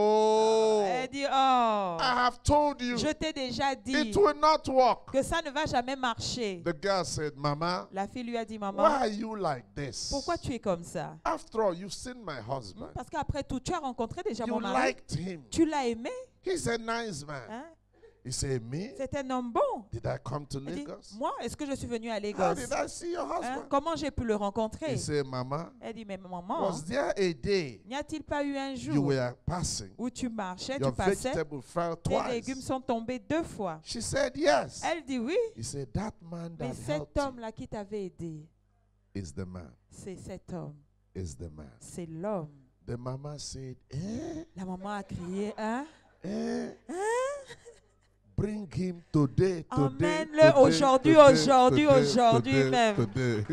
"Oh, Elle dit, oh, I have told you je t'ai déjà dit it will not work." que ça ne va jamais marcher. The girl said, "Mama, La fille lui a dit, why maman, are you like this? pourquoi tu es comme ça? After all, you've seen my husband. Parce qu'après tout, tu as rencontré déjà You mon mari. liked him. Tu l'as aimé. He's a nice man." Hein? He said, "Me? C'est un homme bon. Did I come to Elle dit, Lagos? moi, est-ce que je suis venue à How Lagos? did I see your Hein? husband?" Comment j'ai pu le rencontrer? He said, "Mama, Elle dit, mais maman, was there a day n'y a-t-il pas eu un you jour were passing? où tu marchais, Your tu passais, vegetable fell tes légumes twice." sont tombés 2 fois? She said, "Yes." Elle dit oui, He said, "That man mais that cet helped you homme-là qui t'avait aidé, is the man. c'est cet homme, Is the man." c'est l'homme. The mama said, "Eh, La maman a crié, hein? eh, bring him today, today, Emmène-le today, aujourd'hui, today, aujourd'hui, today, aujourd'hui today, même. today."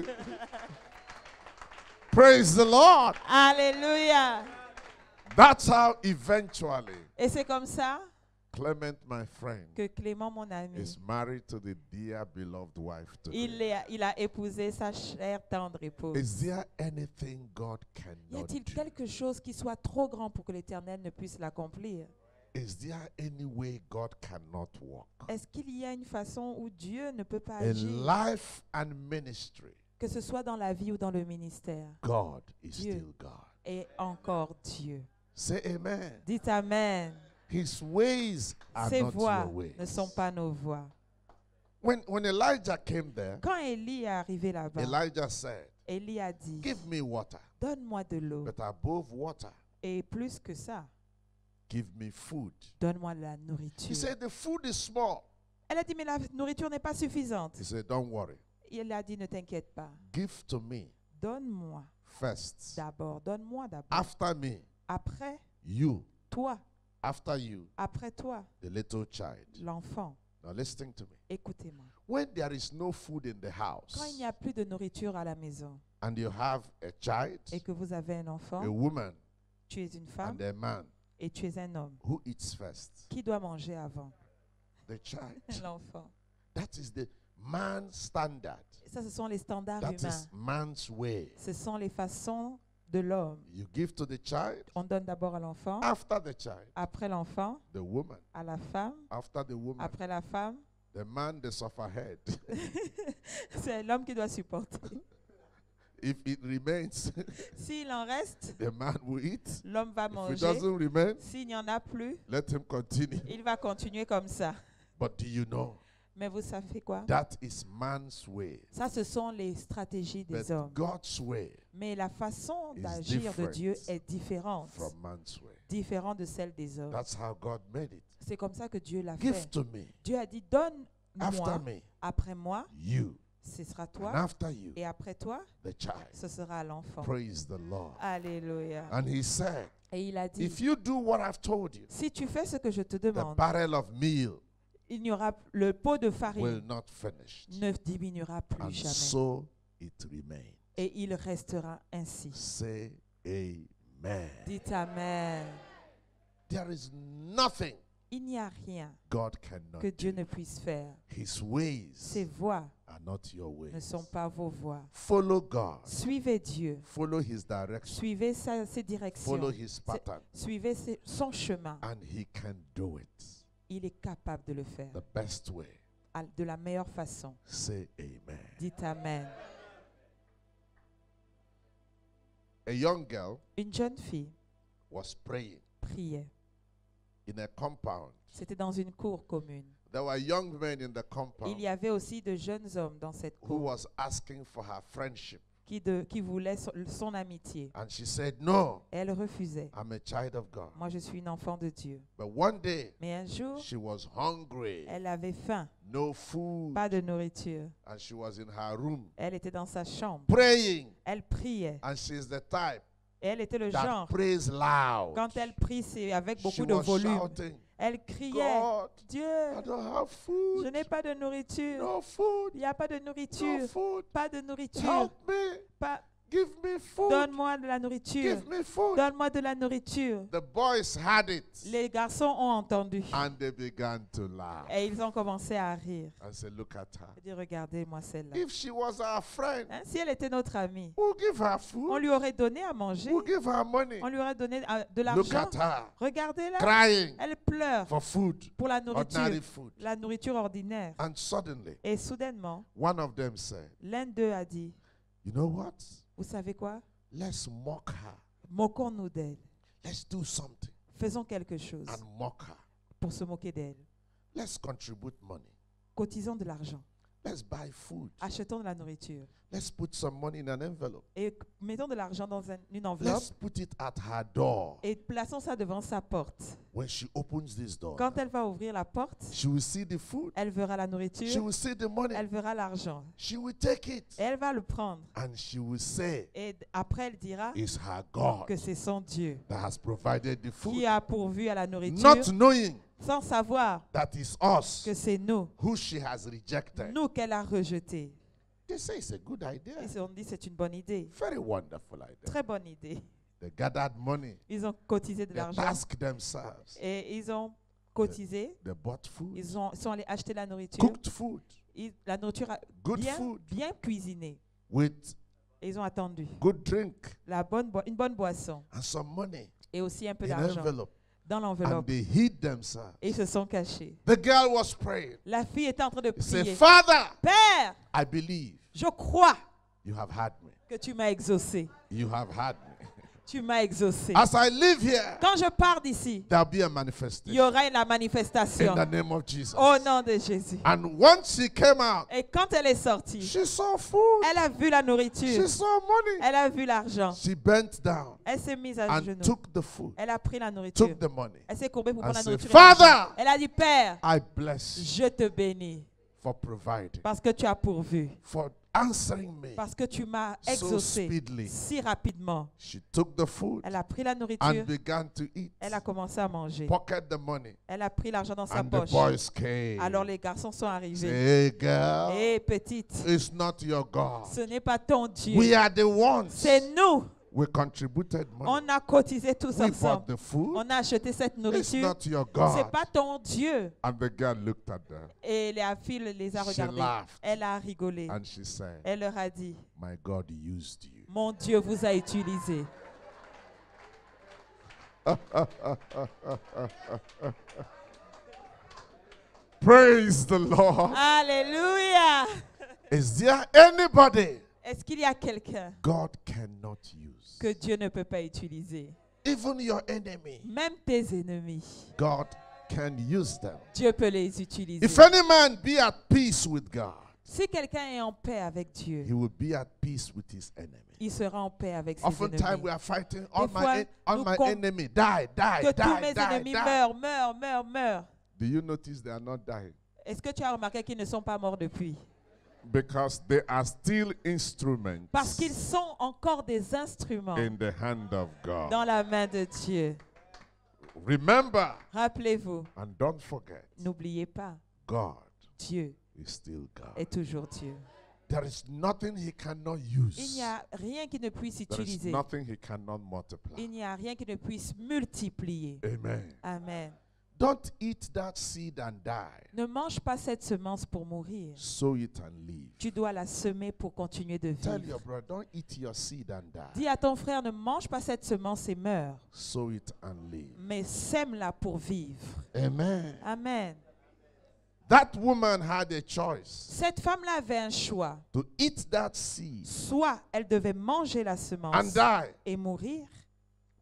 Praise the Lord. Alléluia. That's how eventually Et c'est comme ça Clement, my friend, que Clément, mon ami, is married to the dear beloved wife il today. a épousé sa chère tendre épouse. Is there anything God Y cannot a-t-il do? quelque chose qui soit trop grand pour que l'Éternel ne puisse l'accomplir? Is there any way God cannot work? Est-ce qu'il y a une façon où Dieu ne peut pas In agir, life and ministry, que ce soit dans la vie ou dans le ministère, God is Dieu. still God. et encore Dieu? Say amen. Dites Amen. His ways are Ses not voies your ways. ne sont pas nos voies. When Elijah came there, Quand Élie est arrivé là-bas, Elijah said, Élie a dit, "Give me water, donne-moi de l'eau. but above water, Et plus que ça, give me food." donne-moi de la He nourriture. said, "The food is small." Elle a dit, mais la nourriture n'est pas suffisante. He said, "Don't worry. Il a dit, ne t'inquiète pas. Give to me Donne-moi first. d'abord. Donne-moi d'abord. After me, Après you. toi. After you, Après toi, the little child." l'enfant. Now listen to me. Écoutez-moi. When there is no food in the Quand il house n'y a plus de nourriture à la maison and you have a child, et que vous avez un enfant, a woman, tu es une femme and a man, et tu es un homme, who eats first? qui doit manger avant? The child. L'enfant. That is the man's standard. Ça, ce sont les standards That humains. is man's way. Ce sont les façons de l'homme. You give to the child, On donne d'abord à l'enfant, after the child, après l'enfant, the woman, à la femme, after the woman, après la femme. the man, the sufferhead. C'est l'homme qui doit supporter. If it remains, S'il en reste, the man will eat. l'homme va If it manger. doesn't remain, S'il n'y en a plus, let him continue. il va continuer comme ça. But do you know Mais vous savez quoi? that is man's way? Ça, ce sont les stratégies des But hommes. God's way Mais la façon is d'agir de different Dieu est différente. from man's way. Différente de celle des hommes. That's how God made it. C'est comme ça que Dieu l'a Give fait. to me, Dieu a dit, after donne-moi, me, après moi, you, ce sera and toi, after you, et après toi, the child. ce sera l'enfant. Praise the Lord. Alléluia. And he said, Et il a dit, if you do what I've told you, si tu fais ce que je te the demande, barrel of meal il n'y aura le pot de will farine not finish. ne diminuera plus And jamais. so it remains. Et il restera ainsi. Say amen. Dites Amen. There is nothing Il n'y a rien God cannot que Dieu do. ne puisse faire. His ways Ses voies are not your ne ways. sont pas vos voies. Follow God. Suivez Dieu. Follow his direction. Suivez ses Follow directions. his pattern. Suivez son chemin. And he can do it Il est capable de le faire the best way. de la meilleure façon. Say amen. Dites Amen. A young girl Une jeune fille was praying priait. in a compound. C'était dans une cour commune. There were young men in the Il compound y avait aussi de jeunes hommes dans cette who cour was asking for her friendship. qui voulaient son amitié. And she said, no, Elle refusait. I'm a child of God. Moi, je suis une enfant de Dieu. But one day, Mais un jour, she was hungry, elle avait faim, no food, pas de nourriture. and she was in her room Elle était dans sa chambre. praying. Elle priait. And she's the type Et elle était le that genre. prays loud. Quand elle prie, c'est avec She beaucoup de was volume. shouting, Elle criait, God, Dieu, I don't have food. je n'ai pas de nourriture. No food. Il n'y a pas de No nourriture. food. Pas de nourriture. Help me. Pas- Give me food. Donne-moi de la nourriture. Give me food. Donne-moi de la nourriture. The boys had it. Les garçons ont entendu. And they began to laugh. Et ils ont commencé à rire. I said, look at her. Je dis, regardez-moi celle-là. If she was our friend, Hein, si elle était notre amie, we'll give her on food. lui aurait donné à manger. We'll give her money. On lui aurait donné de Look l'argent. at her. Regardez-la. Crying Elle pleure for food. pour la nourriture. Ordinary food. La nourriture ordinaire. And suddenly, Et soudainement, one of them said, l'un d'eux a dit, you know what? vous savez quoi? Let's mock her. Moquons-nous d'elle. Let's do something Faisons quelque chose and mock her. pour se moquer d'elle. Let's contribute money. Cotisons de l'argent. Let's buy food. Achetons de la nourriture. Let's put some money in an envelope. Et mettons de l'argent dans une enveloppe Let's put it at her door. et plaçons ça devant sa porte. When she opens this door, Quand elle va ouvrir la porte, she will see the food. elle verra la She nourriture, will see the money. elle verra l'argent. She will take it. Et elle va le prendre. And she will say, Et après, elle dira it's her God que c'est son Dieu that has provided the food. qui a pourvu à la nourriture Not knowing sans savoir that it's us que c'est nous, who she has rejected. nous qu'elle a rejetés. They say it's a good idea. Ils ont dit c'est une bonne idée. Very wonderful idea. Très bonne idée. They gathered money. Ils ont cotisé de They l'argent tasked themselves. et ils ont cotisé. They bought food. Ils sont allés acheter la nourriture. Cooked food. La nourriture Good food. bien cuisinée. With Et ils ont attendu. good drink. Une bonne boisson. And some money Et aussi un peu in an d'argent envelope. dans And l'enveloppe. they hid themselves. Et ils se sont cachés. The girl was praying. La fille était en train de She said, prier. Father, Père, I believe je crois you have had me. que tu m'as exaucé. You have had me. Tu m'as exaucé. As I live here, Quand je pars d'ici, there'll be a il y manifestation aura la in manifestation. the name of Jesus. Au nom de Jésus. And once she came out, Et quand elle est sortie, she saw food. elle a vu la nourriture. She saw money. Elle a vu l'argent. She bent down Elle s'est mise à and genoux. took the food, Elle a pris la nourriture. took the money. Elle s'est courbée pour And prendre la said, nourriture. Father, Elle a dit, Père, I bless you je te bénis for providing, parce que tu as pourvu. for answering me Parce que tu m'as so exaucé speedily. si rapidement. She took the food Elle a pris la and nourriture. began to eat, Elle a commencé à manger. pocket the money, Elle a pris l'argent dans sa and the poche. boys came. Alors les garçons sont arrivés. Say, hey girl, Hé, petite, it's not your God. ce n'est pas ton Dieu. We are the ones. C'est nous. We contributed money. On a cotisé tous We ensemble. bought the food. On a acheté cette It's nourriture. not your C'est God. pas ton Dieu. And the girl looked at them Et la fille les a She regardés. laughed. Elle a rigolé. and she said, Elle leur a dit, my God used you. mon Dieu vous a utilisé. Praise the Lord. Alléluia. Is there anybody Est-ce qu'il y a quelqu'un God cannot use? que Dieu ne peut pas utiliser? Even your enemy, Même tes ennemis, God can use them. Dieu peut les utiliser. If any man be at peace with God, Si quelqu'un est en paix avec Dieu, he will be at peace with his enemy. il sera en paix avec ses Oftentimes we ennemis. are fighting, Des all fois, all nous my com- enemy, die, Que tous die, mes die, ennemis die. meurent. Do you notice they are not dying? Est-ce que tu as remarqué qu'ils ne sont pas morts depuis? Because they are still instruments Parce qu'ils sont encore des instruments in the hand of God. dans la main de Dieu. Remember Rappelez-vous, and don't forget, n'oubliez pas, God Dieu is still God. est toujours Dieu. There is nothing he cannot Il use. n'y a rien qui ne puisse There is utiliser. nothing he cannot multiply. Il n'y a rien qui ne puisse multiplier. Amen. Amen. Don't eat that seed and die. Ne mange pas cette semence pour mourir. Sow it and live. Tu dois la semer pour continuer de Tell vivre. your brother, don't eat your seed and die. Dis à ton frère, ne mange pas cette semence et meurs, Sow it and live. mais sème-la pour vivre. Amen. Amen. That woman had a choice Cette femme-là avait un choix. to eat that seed Soit elle devait manger la and semence die, et mourir,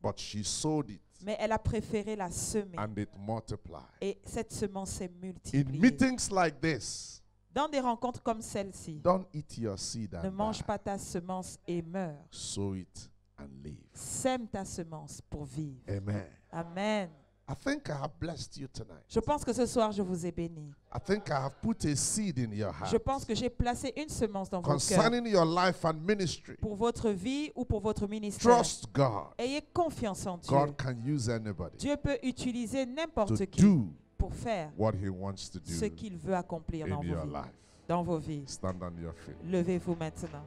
but she sowed it mais elle a préféré la semer. and it multiplied. Et cette semence s'est In multipliée. meetings like this, Dans des rencontres comme celle-ci, don't eat your seed ne and mange die. pas ta semence et meurs. Sow it and live. Sème ta semence pour vivre. Amen. Amen. I think I have blessed you tonight. Je pense que ce soir, je vous ai béni. I think I have put a seed in your Je heart pense que j'ai placé une semence dans vos cœurs concerning your life and ministry. pour votre vie ou pour votre ministère. Trust God. Ayez confiance en Dieu. God can use anybody Dieu peut utiliser n'importe to qui do pour faire what he wants to ce do qu'il veut accomplir in dans your vos vies. life. Dans vos vies. Stand on your feet. Levez-vous maintenant.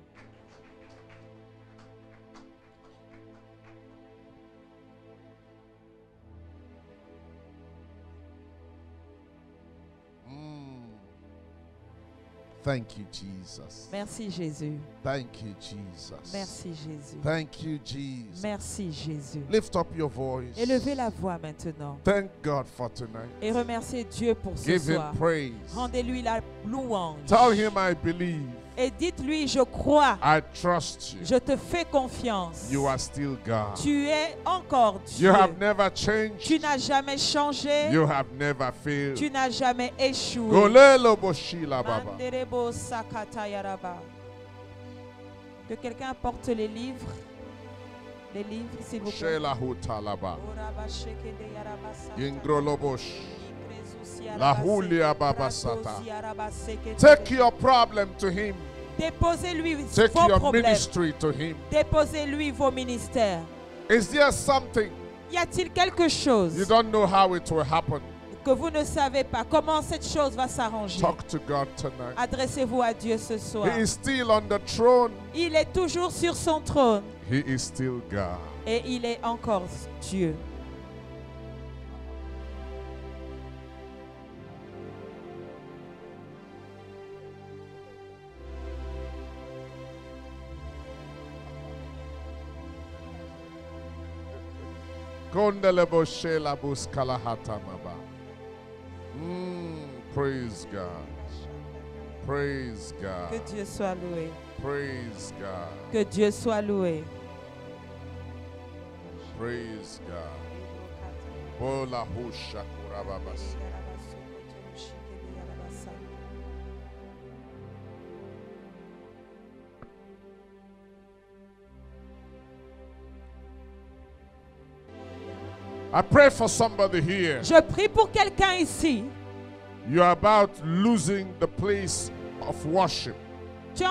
Thank you, Jesus. Merci Jésus. Thank you, Jesus. Merci Jésus. Thank you, Jesus. Merci Jésus. Lift up your voice. Élevez la voix maintenant Thank God for tonight. et remerciez Dieu pour ce Give him soir. praise. Rendez-lui la louange. Tell him I believe. Et dites-lui, je crois, I trust you. je te fais confiance. You are still God. Tu es encore Dieu. You have never changed. Tu n'as jamais changé. You have never failed. Tu n'as jamais échoué. Golelo boshila baba. Manderebo sakata yaraba. Que quelqu'un apporte les livres. Les livres, s'il vous plaît. Shela hutalaba. Oraba shekede yaraba sata. Ingrolobosh. Ikrezusi La yaraba hulia se- baba Krakosi sata. yaraba sekete. Take your problem to him. Déposez-lui Take vos your problèmes. ministry to him. Déposez-lui vos ministères. Is there something Y a-t-il quelque chose you don't know how it will happen? que vous ne savez pas comment cette chose va s'arranger? Talk to God tonight. Adressez-vous à Dieu ce soir. He is still on the throne. Il est toujours sur son trône He is still God. et il est encore Dieu. Kondelebo shela buskala hatamaba. Praise God. Praise Que God. Dieu soit loué. Praise God. Que Dieu soit loué. Praise God. Bola husha kurababas. I pray for somebody here. Je prie pour quelqu'un ici. You are about losing the place of worship. Tu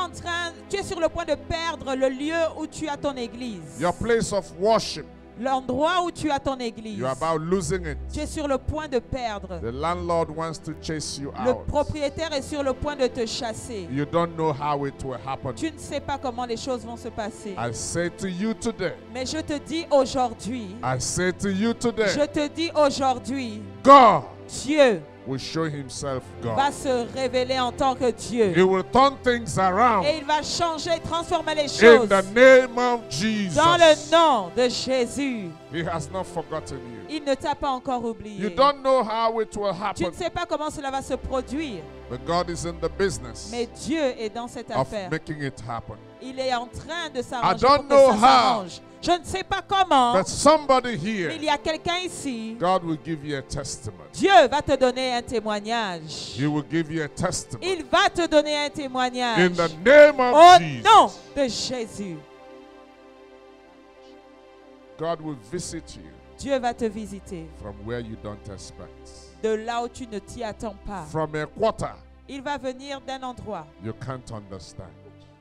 es sur le point de perdre le lieu où tu as ton église. Your place of worship. L'endroit où tu as ton église. You are about losing it. Tu es sur le point de perdre. The landlord wants to chase you Le out. propriétaire est sur le point de te chasser. You don't know how it will happen. Tu ne sais pas comment les choses vont se passer. I say to you today. Mais je te dis aujourd'hui, I say to you today. je te dis aujourd'hui, God Dieu will show himself va God. se révéler en tant que Dieu. He will turn things around Et il va changer, transformer les in choses. the name of Jesus. Dans le nom de Jésus. He has not forgotten you. Il ne t'a pas encore You oublié. don't know how it will Tu happen, ne sais pas comment cela va se produire. but God is in the business Mais Dieu est dans cette of affaire. making it happen. Il est en train de s'arranger don't pour que know ça how. s'arrange. Je ne sais pas comment, But somebody mais here, il y a quelqu'un ici. God will give you a testimony. Dieu va te donner un témoignage. He will give you a testimony. Il va te donner un In témoignage. the name of Au Jesus. nom de Jésus. God will visit you Dieu va te visiter from where you don't expect. de là où tu ne t'y attends pas. From a quarter Il va venir d'un endroit. you can't understand,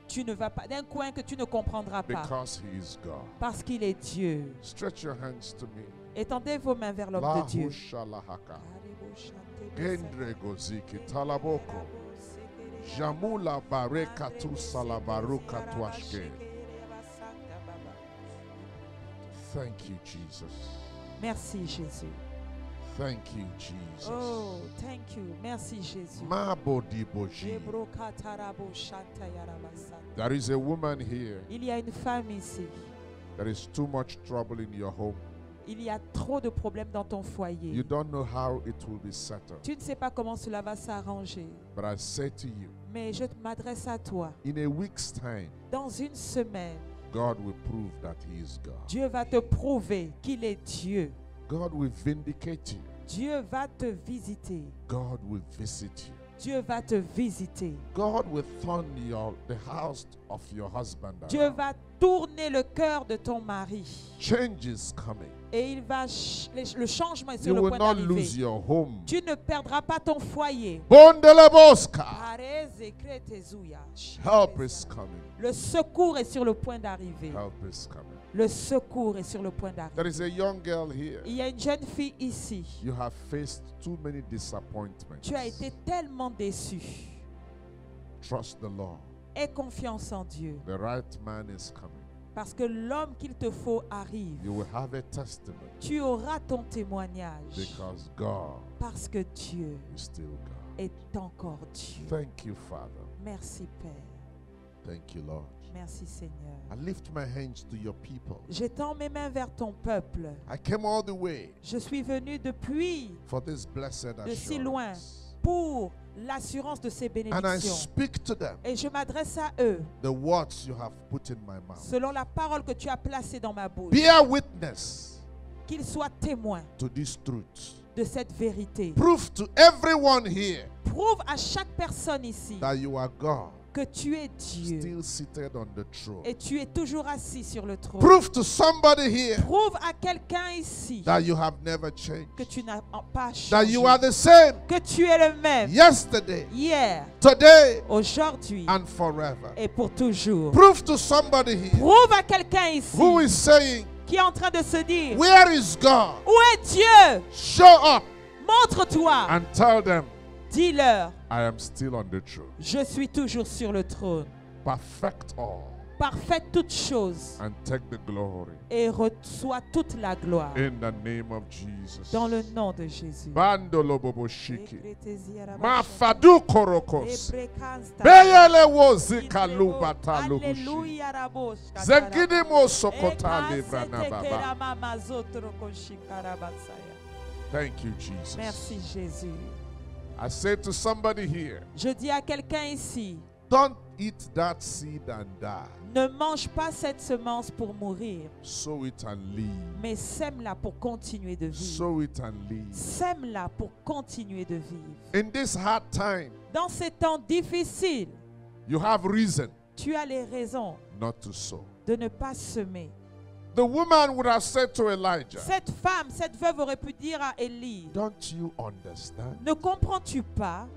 Tu ne vas pas d'un coin que tu ne comprendras pas because He is God. parce qu'il est Dieu. Stretch your hands to me. Étendez vos mains vers l'homme de Dieu. Lahu shalahaka. Gendre goziki talaboko. Jamula bareka tu salabaruka tuashke. Thank you, Jesus. Merci Jésus. Thank you, Jesus. Oh, thank you. Merci Jésus. Mabodi boji. There is a woman here. Il y a une femme ici. There is too much trouble in your home. Il y a trop de problèmes dans ton foyer. You don't know how it will be settled. Tu ne sais pas comment cela va s'arranger. But I say to you, Mais je m'adresse à toi. in a week's time, Dans une semaine, God will prove that He is God. Dieu va te prouver qu'il est Dieu. God will vindicate you. Dieu va te visiter. God will visit you. Dieu va te visiter. God will turn the house of your husband Dieu around. va tourner le cœur de ton mari. Change is coming. Et il va le changement est sur You le will point not d'arriver. lose your home. Tu ne perdras pas ton foyer. Bondeleboska. Help is coming. Le secours est sur le point d'arriver. Help is coming. Le secours est sur le point There d'arriver. is a young girl here. Il y a une jeune fille ici. You have faced too many disappointments. Tu as été tellement déçu. Trust the Lord. Aie confiance en Dieu. The right man is coming. Parce que l'homme qu'il te faut arrive. You will have a testimony Tu auras ton témoignage. because God Parce que Dieu is still God. est encore Dieu. Thank you, Father. Merci Père. Thank you, Lord. Merci Seigneur. I lift my hands to your people. J'étends mes mains vers ton peuple. I came all the way Je suis venu depuis for this blessed de si loin assurance. pour l'assurance de ces And I bénédictions. speak to them Et je m'adresse à eux the words you have put in my mouth. selon la parole que tu as placée dans ma bouche. Bear witness Qu'ils soient témoins to this truth. de cette vérité. Prove to everyone here Prouve à chaque personne ici that you are God, que tu es Dieu still seated on the throne. et tu es toujours assis sur le trône. Prove to somebody here Prouve à quelqu'un ici that you have never changed. que tu n'as pas That changé, you are the same que tu es le même yesterday, hier, today, aujourd'hui and forever. et pour toujours. Prove to somebody here Prouve à quelqu'un ici who is saying, qui est en train de se dire, where is God? où est Dieu? Show up Montre-toi. and tell them, Dis-leur, I am still on the throne. je suis toujours sur le trône. Perfect all Parfaite toutes choses and take the glory et reçois toute la gloire in the name of Jesus. dans le nom de Jésus. Bandolo bobo shiki. Mafadu korokos. Beyele wozika lubata lubushi. Alléluia, Rabos. Zengidi mo sokota librana baba. Thank you, Jesus. Merci Jésus. I say to somebody here, Je dis à quelqu'un ici, don't eat that seed and die. ne mange pas cette semence pour mourir, Sow it and live. mais sème-la pour continuer de vivre. Sow it and live. Sème-la pour continuer de vivre. In this hard time, Dans ces temps difficiles, you have reason tu as les raisons not to sow. de ne pas semer. The woman would have said to Elijah, Cette femme, cette veuve aurait pu dire à Élie, don't you understand? ne comprends-tu pas?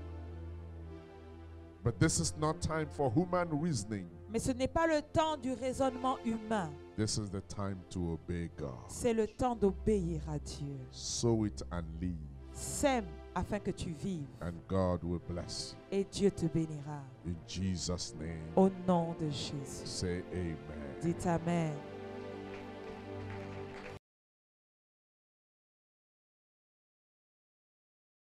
But this is not time for human reasoning. Mais ce n'est pas le temps du raisonnement humain. This is the time to obey God. C'est le temps d'obéir à Dieu. Sow it and live, Sème afin que tu vives and God will bless et Dieu te bénira. you. In Jesus' name, Au nom de Jésus. say amen. Dites Amen.